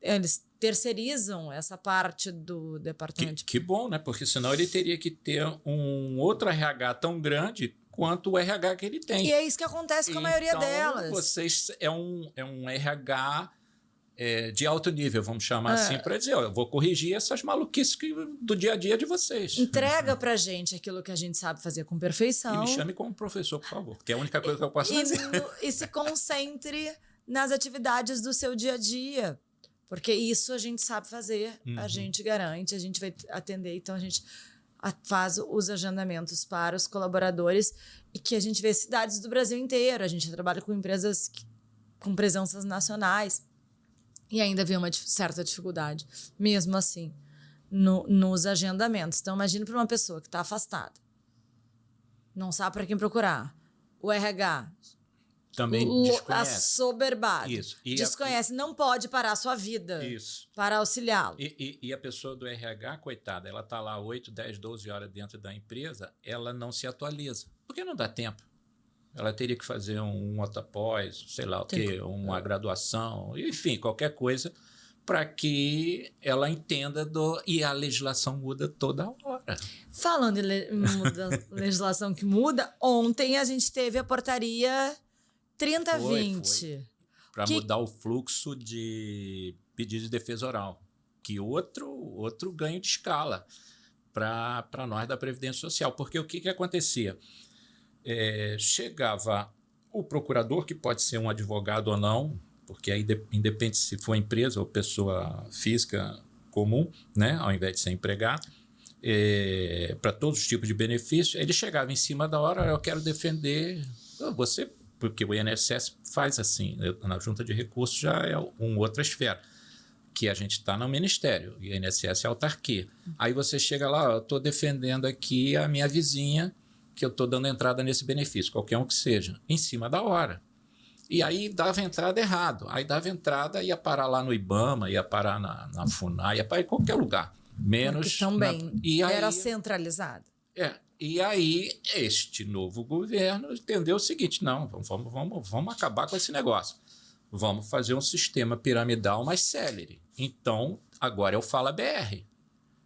eles terceirizam essa parte do departamento. Que bom, né? Porque senão ele teria que ter um outro RH tão grande quanto o RH que ele tem. E é isso que acontece com a maioria delas. Vocês é um RH de alto nível, vamos chamar assim, para dizer, eu vou corrigir essas maluquices do dia a dia de vocês. Entrega pra gente aquilo que a gente sabe fazer com perfeição. E me chame como professor, por favor, que é a única coisa que eu posso fazer. E se concentre nas atividades do seu dia a dia. Porque isso a gente sabe fazer, a gente garante, a gente vai atender. Então, a gente faz os agendamentos para os colaboradores e que a gente vê cidades do Brasil inteiro. A gente trabalha com empresas com presenças nacionais. E ainda vê uma certa dificuldade, mesmo assim, nos agendamentos. Então, imagine para uma pessoa que está afastada, não sabe para quem procurar. O RH também desconhece. Assoberbado. Isso. Desconhece, não pode parar a sua vida para auxiliá-lo. E a pessoa do RH, coitada, ela está lá 8, 10, 12 horas dentro da empresa, ela não se atualiza, porque não dá tempo. Ela teria que fazer um pós, sei lá o quê, uma graduação, enfim, qualquer coisa, para que ela entenda e a legislação muda toda hora. Falando em legislação que muda, ontem a gente teve a portaria 3020. Para mudar o fluxo de pedido de defesa oral, que outro ganho de escala para nós da Previdência Social. Porque o que acontecia? Chegava o procurador, que pode ser um advogado ou não, porque aí independe se for empresa ou pessoa física comum, né, ao invés de ser empregado, para todos os tipos de benefícios, ele chegava em cima da hora, eu quero defender você, porque o INSS faz assim, na junta de recursos já é uma outra esfera, que a gente está no Ministério, e o INSS é autarquia. Aí você chega lá, eu estou defendendo aqui a minha vizinha, que eu estou dando entrada nesse benefício, qualquer um que seja, em cima da hora. E aí dava entrada errado. Aí dava entrada, ia parar lá no IBAMA, ia parar na FUNAI, ia parar em qualquer lugar. Menos... Porque também era centralizado. E aí este novo governo entendeu o seguinte, não, vamos acabar com esse negócio. Vamos fazer um sistema piramidal mais célere. Então, Agora é o Fala BR,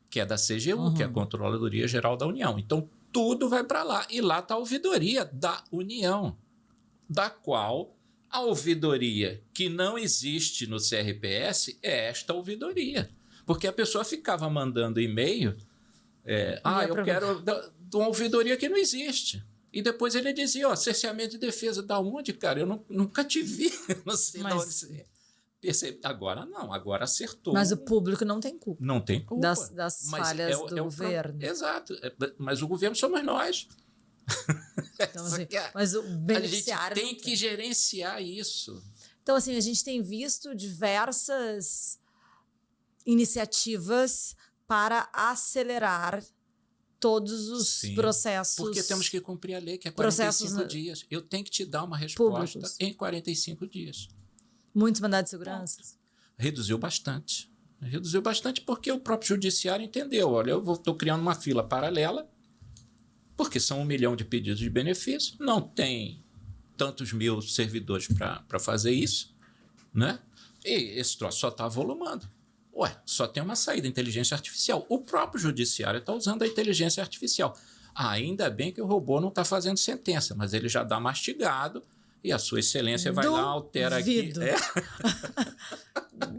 que é da CGU, que é a Controladoria Geral da União. Então, tudo vai para lá. E lá está a ouvidoria da União, da qual a ouvidoria que não existe no CRPS é esta ouvidoria. Porque a pessoa ficava mandando e-mail, eu quero de uma ouvidoria que não existe. E depois ele dizia, cerceamento de defesa, da onde, cara? Eu nunca te vi, não sei de onde você percebe. Agora não, agora acertou. Mas o público não tem culpa. Não tem culpa. Das falhas do governo. Exato, mas o governo somos nós. Então, assim, mas o beneficiário... A gente tem que gerenciar isso. Então, assim, a gente tem visto diversas iniciativas para acelerar todos os processos. Porque temos que cumprir a lei, que é 45 dias. Eu tenho que te dar uma resposta em 45 dias. Muitos mandados de segurança? Reduziu bastante. Reduziu bastante porque o próprio judiciário entendeu. Olha, eu estou criando uma fila paralela, porque são 1 milhão de pedidos de benefício, não tem tantos mil servidores para fazer isso, né? E esse troço só está avolumando. Só tem uma saída, inteligência artificial. O próprio judiciário está usando a inteligência artificial. Ainda bem que o robô não está fazendo sentença, mas ele já dá mastigado e a sua excelência vai lá, altera aqui.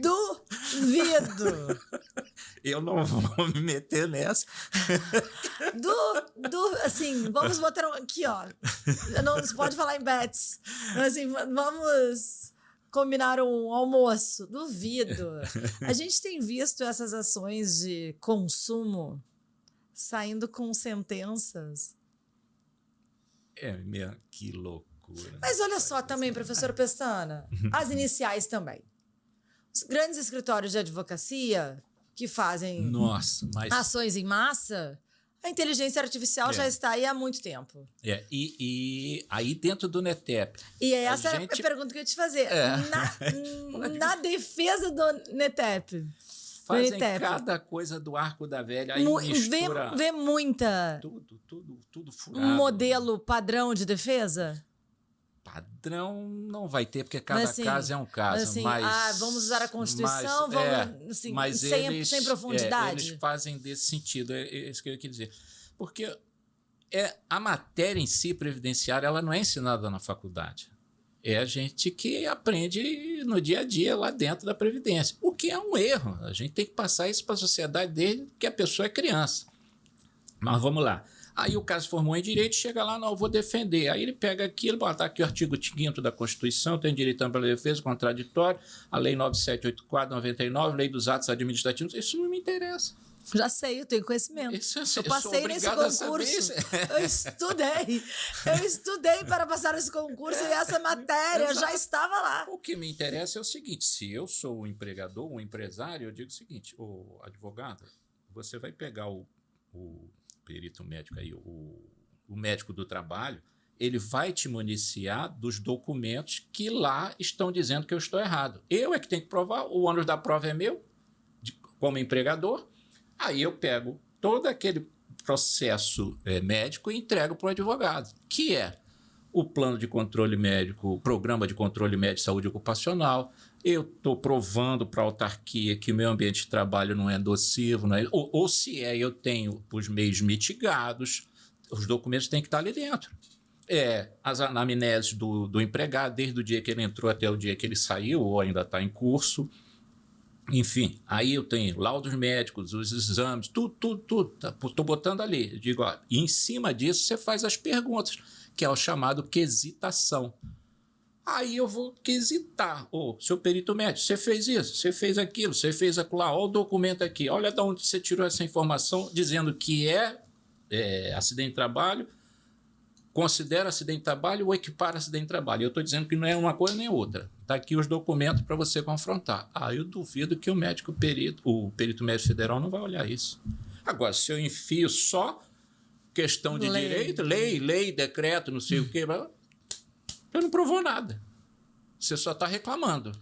Duvido! Eu não vou me meter nessa. Assim, vamos botar aqui, ó. Não se pode falar em bets. Mas assim, vamos combinar um almoço. Duvido. A gente tem visto essas ações de consumo saindo com sentenças. Que loucura. Mas olha só também, professora Pestana, as iniciais também. Os grandes escritórios de advocacia que fazem ações em massa, a inteligência artificial já está aí há muito tempo. E aí dentro do NETEP... E essa é a pergunta que eu ia te fazer. Na defesa do NETEP... Fazem cada coisa do arco da velha, aí mistura... Vê muita... Tudo furado. Um modelo padrão de defesa? Padrão não vai ter, porque cada caso é um caso. Vamos usar a Constituição, sem profundidade? Eles fazem desse sentido, é isso que eu queria dizer. Porque a matéria em si, previdenciária, ela não é ensinada na faculdade. É a gente que aprende no dia a dia lá dentro da Previdência. O que é um erro. A gente tem que passar isso para a sociedade desde que a pessoa é criança. Mas vamos lá. Aí o cara se formou em Direito, chega lá, não, eu vou defender. Aí ele pega aquilo, bota aqui o artigo 5º da Constituição, tem direito à ampla defesa, contraditório, a Lei 9784/99, Lei dos Atos Administrativos. Isso não me interessa. Já sei, eu tenho conhecimento. Eu passei nesse concurso. Eu estudei para passar nesse concurso e essa matéria já estava lá. O que me interessa é o seguinte, se eu sou o empregador, o empresário, eu digo o seguinte, o advogado, você vai pegar o perito médico aí, o médico do trabalho, ele vai te municiar dos documentos que lá estão dizendo que eu estou errado. Eu é que tenho que provar, o ônus da prova é meu, como empregador. Aí eu pego todo aquele processo médico e entrego para o advogado, que é o plano de controle médico, o programa de controle médico de saúde ocupacional. Eu estou provando para a autarquia que o meu ambiente de trabalho não é nocivo, não é, ou se eu tenho os meios mitigados, os documentos têm que estar ali dentro. As anamneses do empregado, desde o dia que ele entrou até o dia que ele saiu, ou ainda está em curso. Enfim, aí eu tenho laudos médicos, os exames, tudo. Estou botando ali. Eu digo, e em cima disso você faz as perguntas, que é o chamado quesitação. Aí eu vou quesitar. Seu perito médico, você fez isso, você fez aquilo, você fez aquilo lá, olha o documento aqui, olha de onde você tirou essa informação dizendo que acidente de trabalho, considera acidente de trabalho ou equipara acidente de trabalho. Eu estou dizendo que não é uma coisa nem outra. Está aqui os documentos para você confrontar. Eu duvido que o perito médico federal não vai olhar isso. Agora, se eu enfio só questão de direito, lei, decreto, não sei o quê, eu não provou nada. Você só está reclamando.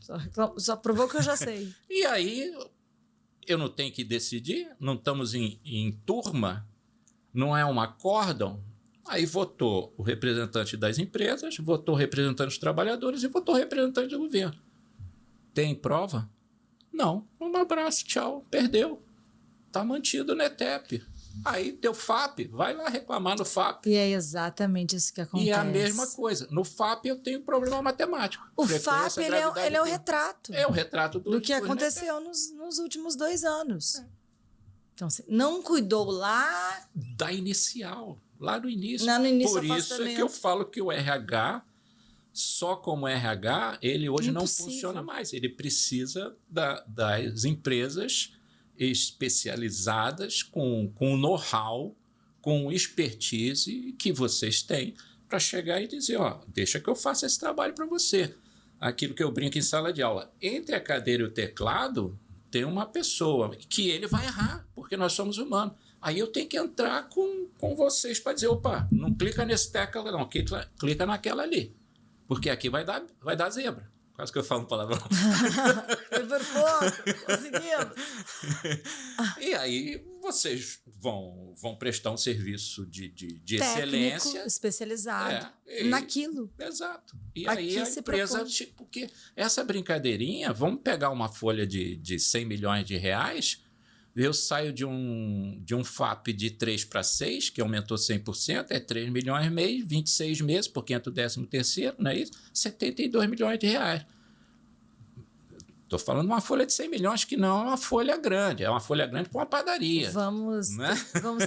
Só provou que eu já sei. E aí, eu não tenho que decidir? Não estamos em turma? Não é um acórdão? Aí votou o representante das empresas, votou o representante dos trabalhadores e votou o representante do governo. Tem prova? Não, um abraço, tchau, perdeu. Está mantido no ETEP. Aí deu FAP, vai lá reclamar no FAP. E é exatamente isso que acontece. E é a mesma coisa. No FAP eu tenho problema matemático. O FAP ele é o retrato. É o retrato do que aconteceu nos últimos 2 anos. É. Então, você não cuidou lá... Da inicial, lá no início. Lá no início. Por isso é que eu falo que o RH, só como RH, ele hoje não funciona mais. Ele precisa das empresas especializadas, com know-how, com expertise que vocês têm para chegar e dizer, ó, deixa que eu faça esse trabalho para você. Aquilo que eu brinco em sala de aula. Entre a cadeira e o teclado, tem uma pessoa que ele vai errar, porque nós somos humanos. Aí eu tenho que entrar com vocês para dizer, opa, não clica nesse tecla não, clica naquela ali, porque aqui vai dar zebra. Quase que eu falo um palavrão. Foi por pouco, conseguimos. E aí vocês vão prestar um serviço de técnico, excelência. Especializado naquilo. Exato. E aqui aí a empresa, porque essa brincadeirinha, vamos pegar uma folha de 100 milhões de reais, eu saio de um FAP de 3 para 6, que aumentou 100%, é 3 milhões mês, 26 meses, porque entra o 13º, não é isso? 72 milhões de reais. Estou falando de uma folha de 100 milhões, que não é uma folha grande, é uma folha grande para uma padaria. Vamos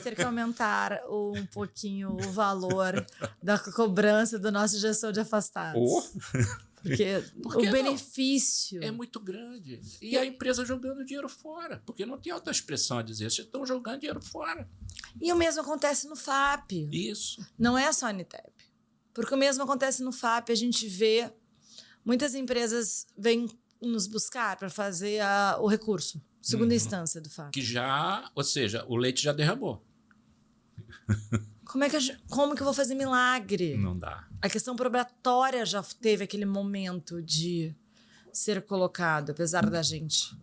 ter que aumentar um pouquinho o valor da cobrança do nosso gestor de afastados. Porque o benefício é muito grande. E a empresa jogando dinheiro fora, porque não tem outra expressão a dizer, vocês estão jogando dinheiro fora. E o mesmo acontece no FAP. Isso. Não é só a Unitep. Porque o mesmo acontece no FAP. A gente vê muitas empresas vêm nos buscar para fazer o recurso, segunda instância do FAP. Ou seja, o leite já derramou. Como que eu vou fazer milagre? Não dá. A questão probatória já teve aquele momento de ser colocado, apesar da gente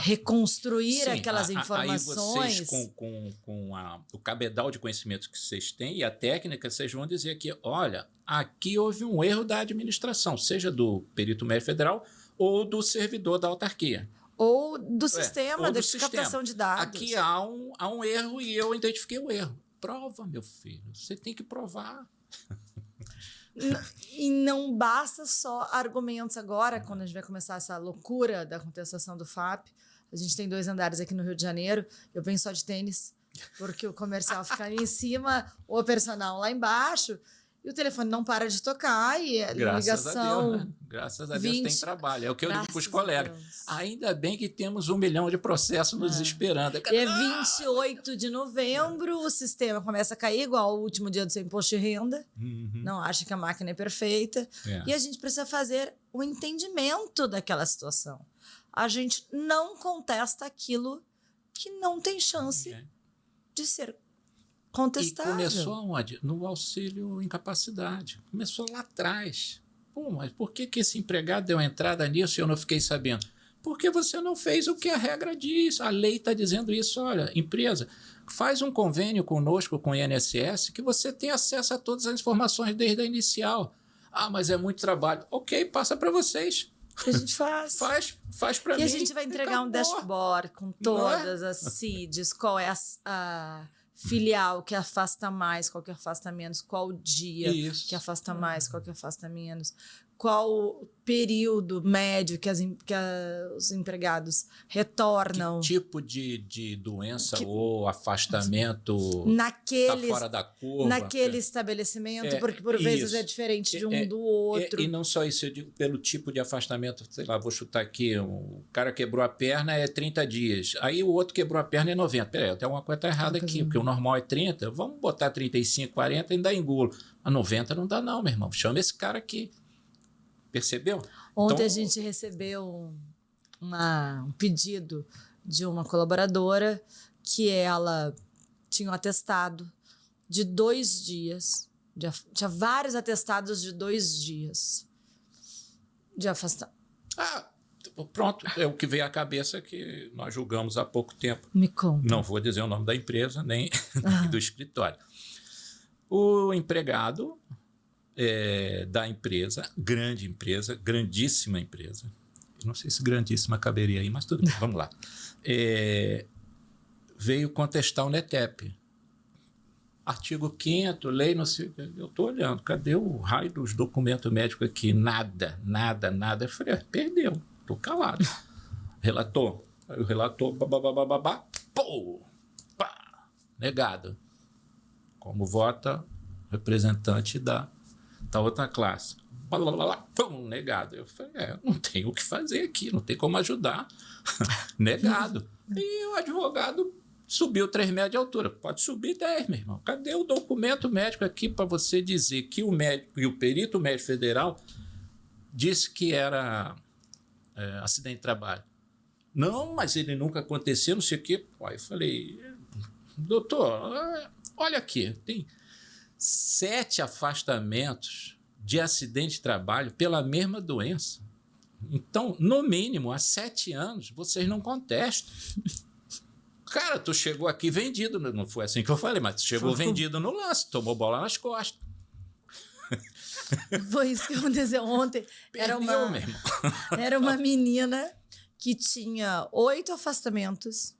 reconstruir aquelas informações. Aí vocês, com o cabedal de conhecimentos que vocês têm e a técnica, vocês vão dizer que, olha, aqui houve um erro da administração, seja do perito médico federal ou do servidor da autarquia. Ou do sistema de captação de dados. Aqui há um erro e eu identifiquei o erro. Prova, meu filho. Você tem que provar. E não basta só argumentos agora, quando a gente vai começar essa loucura da contestação do FAP. A gente tem 2 andares aqui no Rio de Janeiro. Eu venho só de tênis, porque o comercial fica ali em cima, o personal lá embaixo. E o telefone não para de tocar e a ligação... A Deus, né? Graças a Deus tem trabalho. É o que eu digo para os colegas. Ainda bem que temos 1 milhão de processos nos esperando. E é 28 de novembro, o sistema começa a cair, igual o último dia do seu imposto de renda. Não acha que a máquina é perfeita. E a gente precisa fazer o entendimento daquela situação. A gente não contesta aquilo que não tem chance de ser contestável. E começou aonde? No auxílio incapacidade. Começou lá atrás. Pô, mas por que esse empregado deu entrada nisso e eu não fiquei sabendo? Porque você não fez o que a regra diz. A lei está dizendo isso. Olha, empresa, faz um convênio conosco, com o INSS, que você tem acesso a todas as informações desde a inicial. Ah, mas é muito trabalho. Ok, passa para vocês. O que a gente faz? Faz para mim. E a gente vai entregar um dashboard com todas as CIDs, qual é a filial que afasta mais, qual que afasta menos, qual o dia que afasta mais, qual que afasta menos, qual o período médio que os empregados retornam. Que tipo de doença ou afastamento está fora da curva. Naquele estabelecimento, porque por vezes é diferente de um do outro. E não só isso, eu digo pelo tipo de afastamento, sei lá, vou chutar aqui, o cara quebrou a perna é 30 dias, aí o outro quebrou a perna é 90. Peraí, tem alguma coisa errada aqui, porque o normal é 30, vamos botar 35, 40 e ainda engulo. A 90 não dá não, meu irmão, chama esse cara aqui. Percebeu? Ontem a gente recebeu um pedido de uma colaboradora que ela tinha um atestado de 2 dias. Tinha vários atestados de 2 dias de afastamento. Pronto, é o que veio à cabeça que nós julgamos há pouco tempo. Me conta. Não vou dizer o nome da empresa, nem do escritório. O empregado da empresa, grande empresa, grandíssima empresa, não sei se grandíssima caberia aí, mas tudo bem, vamos lá. Veio contestar o NETEP. Artigo 5º, lei, não sei, eu estou olhando, cadê o raio dos documentos médicos aqui? Nada. Eu falei, perdeu, estou calado. Relator, aí o relator, pô, pá, negado. Como vota representante da outra classe. Pum, negado. Eu falei, não tem o que fazer aqui, não tem como ajudar. Negado. E o advogado subiu 3 metros de altura. Pode subir 10, meu irmão. Cadê o documento médico aqui para você dizer que o médico e o perito médico federal disse que era acidente de trabalho? Não, mas ele nunca aconteceu, não sei o quê. Aí eu falei, doutor, olha aqui, tem 7 afastamentos de acidente de trabalho pela mesma doença. Então, no mínimo, há 7 anos, vocês não contestam. Cara, tu chegou aqui vendido, não foi assim que eu falei, mas tu chegou vendido no lance, tomou bola nas costas. Foi isso que aconteceu ontem. Era uma menina que tinha 8 afastamentos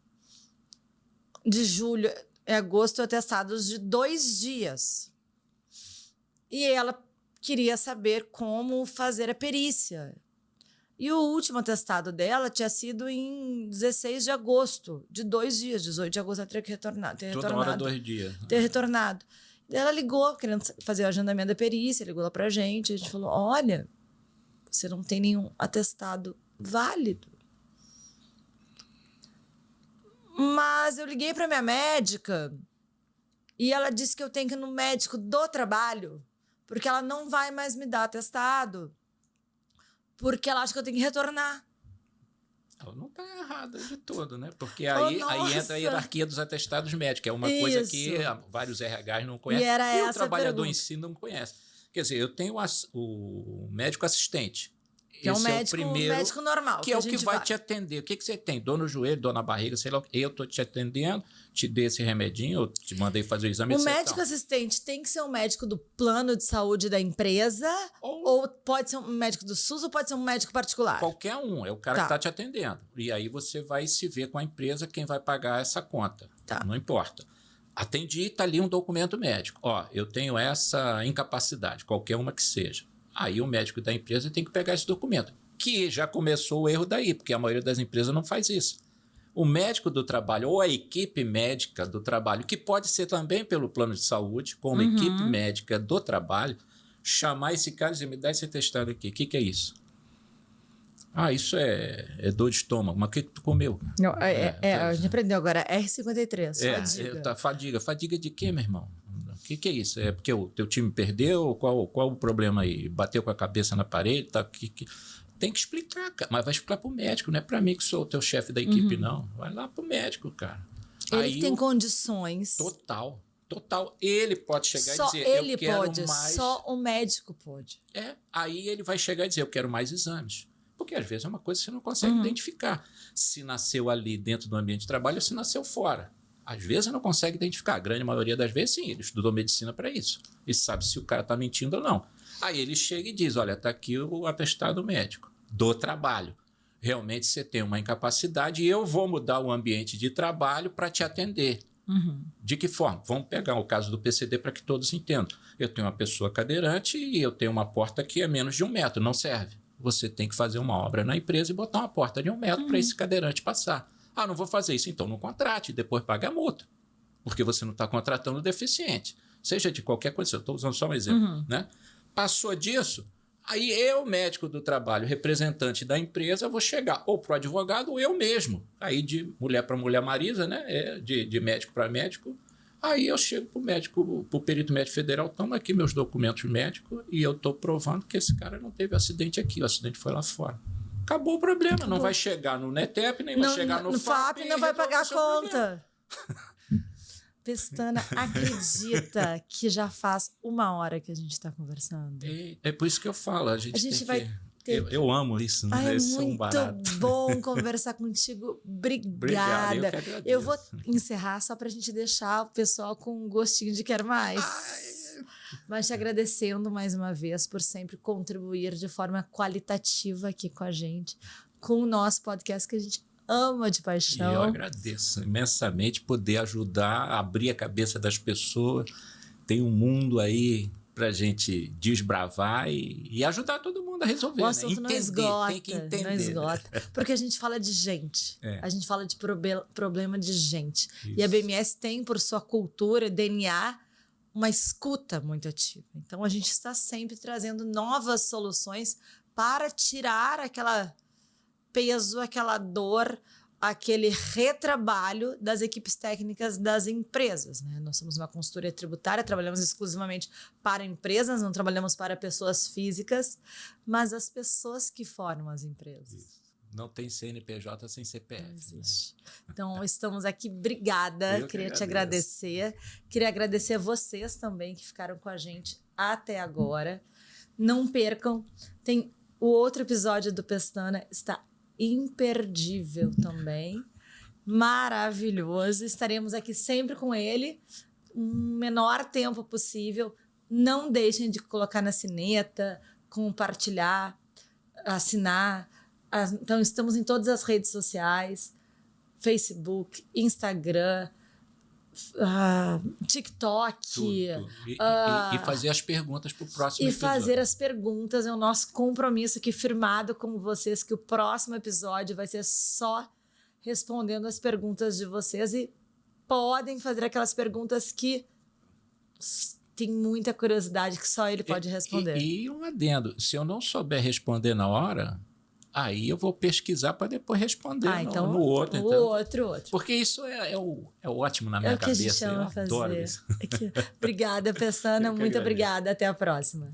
de julho e agosto, atestados de 2 dias. E ela queria saber como fazer a perícia. E o último atestado dela tinha sido em 16 de agosto, de 2 dias. 18 de agosto ela teria que retornar. Toda hora 2 dias. Ter retornado. Ela ligou, querendo fazer o agendamento da perícia, ligou lá pra gente. A gente falou, olha, você não tem nenhum atestado válido. Mas eu liguei pra minha médica e ela disse que eu tenho que ir no médico do trabalho, porque ela não vai mais me dar atestado, porque ela acha que eu tenho que retornar. Ela não está errada de todo, né? Porque aí entra a hierarquia dos atestados médicos, que é uma coisa que vários RHs não conhecem. E o trabalhador em si não conhece. Quer dizer, eu tenho o médico assistente. Que é um médico normal. Que é o que vai te atender. O que você tem? Dor no joelho, dor na barriga, sei lá. Eu estou te atendendo, te dei esse remedinho, eu te mandei fazer o exame. O médico assistente tem que ser um médico do plano de saúde da empresa? Ou pode ser um médico do SUS ou pode ser um médico particular? Qualquer um. É o cara que está te atendendo. E aí você vai se ver com a empresa quem vai pagar essa conta. Tá. Não importa. Atendi, está ali um documento médico. Ó, eu tenho essa incapacidade, qualquer uma que seja. Aí o médico da empresa tem que pegar esse documento, que já começou o erro daí, porque a maioria das empresas não faz isso. O médico do trabalho ou a equipe médica do trabalho, que pode ser também pelo plano de saúde, como equipe médica do trabalho, chamar esse cara e dizer, me dá esse atestado aqui, o que é isso? Ah, isso é dor de estômago, mas o que tu comeu? Não, a gente aprendeu agora, R53, fadiga. Fadiga de quê, meu irmão? O que é isso? É porque o teu time perdeu? Qual o problema aí? Bateu com a cabeça na parede? Tá, tem que explicar, cara. Mas vai explicar pro médico, não é para mim que sou o teu chefe da equipe, não. Vai lá pro médico, cara. Ele aí tem condições. Total. Ele pode chegar só e dizer, ele eu quero pode, mais... Só o médico pode. Aí ele vai chegar e dizer, eu quero mais exames. Porque às vezes é uma coisa que você não consegue identificar. Se nasceu ali dentro do ambiente de trabalho ou se nasceu fora. Às vezes você não consegue identificar. A grande maioria das vezes, sim, ele estudou medicina para isso. E sabe se o cara está mentindo ou não. Aí ele chega e diz, olha, está aqui o atestado médico do trabalho. Realmente você tem uma incapacidade e eu vou mudar o ambiente de trabalho para te atender. De que forma? Vamos pegar o caso do PCD para que todos entendam. Eu tenho uma pessoa cadeirante e eu tenho uma porta que é menos de 1 metro, não serve. Você tem que fazer uma obra na empresa e botar uma porta de 1 metro para esse cadeirante passar. Ah, não vou fazer isso. Então não contrate, depois paga a multa. Porque você não está contratando o deficiente. Seja de qualquer coisa, eu estou usando só um exemplo. Né? Passou disso, aí eu, médico do trabalho, representante da empresa, vou chegar ou para o advogado ou eu mesmo. Aí de mulher para mulher Marisa, né? De médico para médico. Aí eu chego para o médico, para o perito médico federal, toma aqui meus documentos médicos e eu estou provando que esse cara não teve acidente aqui, o acidente foi lá fora. Acabou o problema, não vai chegar no NETEP, nem vai chegar no FAP, não vai pagar a conta. Pestana, acredita que já faz 1 hora que a gente está conversando? É por isso que eu falo, a gente vai ter... Eu amo isso, né? É muito bom conversar contigo. Obrigada. Eu que agradeço. Eu vou encerrar só para a gente deixar o pessoal com um gostinho de quer mais. Mas te agradecendo mais uma vez por sempre contribuir de forma qualitativa aqui com a gente. com o nosso podcast que a gente ama de paixão. E eu agradeço imensamente poder ajudar, abrir a cabeça das pessoas. Tem um mundo aí pra gente desbravar e ajudar todo mundo a resolver. O assunto não esgota, tem que entender. não esgota. Porque a gente fala de gente. A gente fala de problema de gente. Isso. E a BMS tem, por sua cultura, DNA, uma escuta muito ativa. Então, a gente está sempre trazendo novas soluções para tirar aquela peso, aquela dor, aquele retrabalho das equipes técnicas das empresas, né? Nós somos uma consultoria tributária, trabalhamos exclusivamente para empresas, não trabalhamos para pessoas físicas, mas as pessoas que formam as empresas. Isso. Não tem CNPJ sem CPF. Não existe. Né? Então, estamos aqui. Obrigada. Queria te agradecer. Queria agradecer a vocês também que ficaram com a gente até agora. Não percam. Tem o outro episódio do Pestana, está imperdível também, maravilhoso. Estaremos aqui sempre com ele, o menor tempo possível. Não deixem de colocar na sineta, compartilhar, assinar. Então, estamos em todas as redes sociais, Facebook, Instagram, TikTok. Tudo. E fazer as perguntas para o próximo episódio. E fazer as perguntas é o nosso compromisso aqui firmado com vocês, que o próximo episódio vai ser só respondendo as perguntas de vocês. E podem fazer aquelas perguntas que tem muita curiosidade que só ele pode responder. E um adendo, se eu não souber responder na hora... Aí eu vou pesquisar para depois responder então, no outro. Outro. Porque isso é ótimo na minha cabeça. É o que a gente ama eu adoro fazer. isso. Obrigada, Pestana. Muito obrigada. Até a próxima.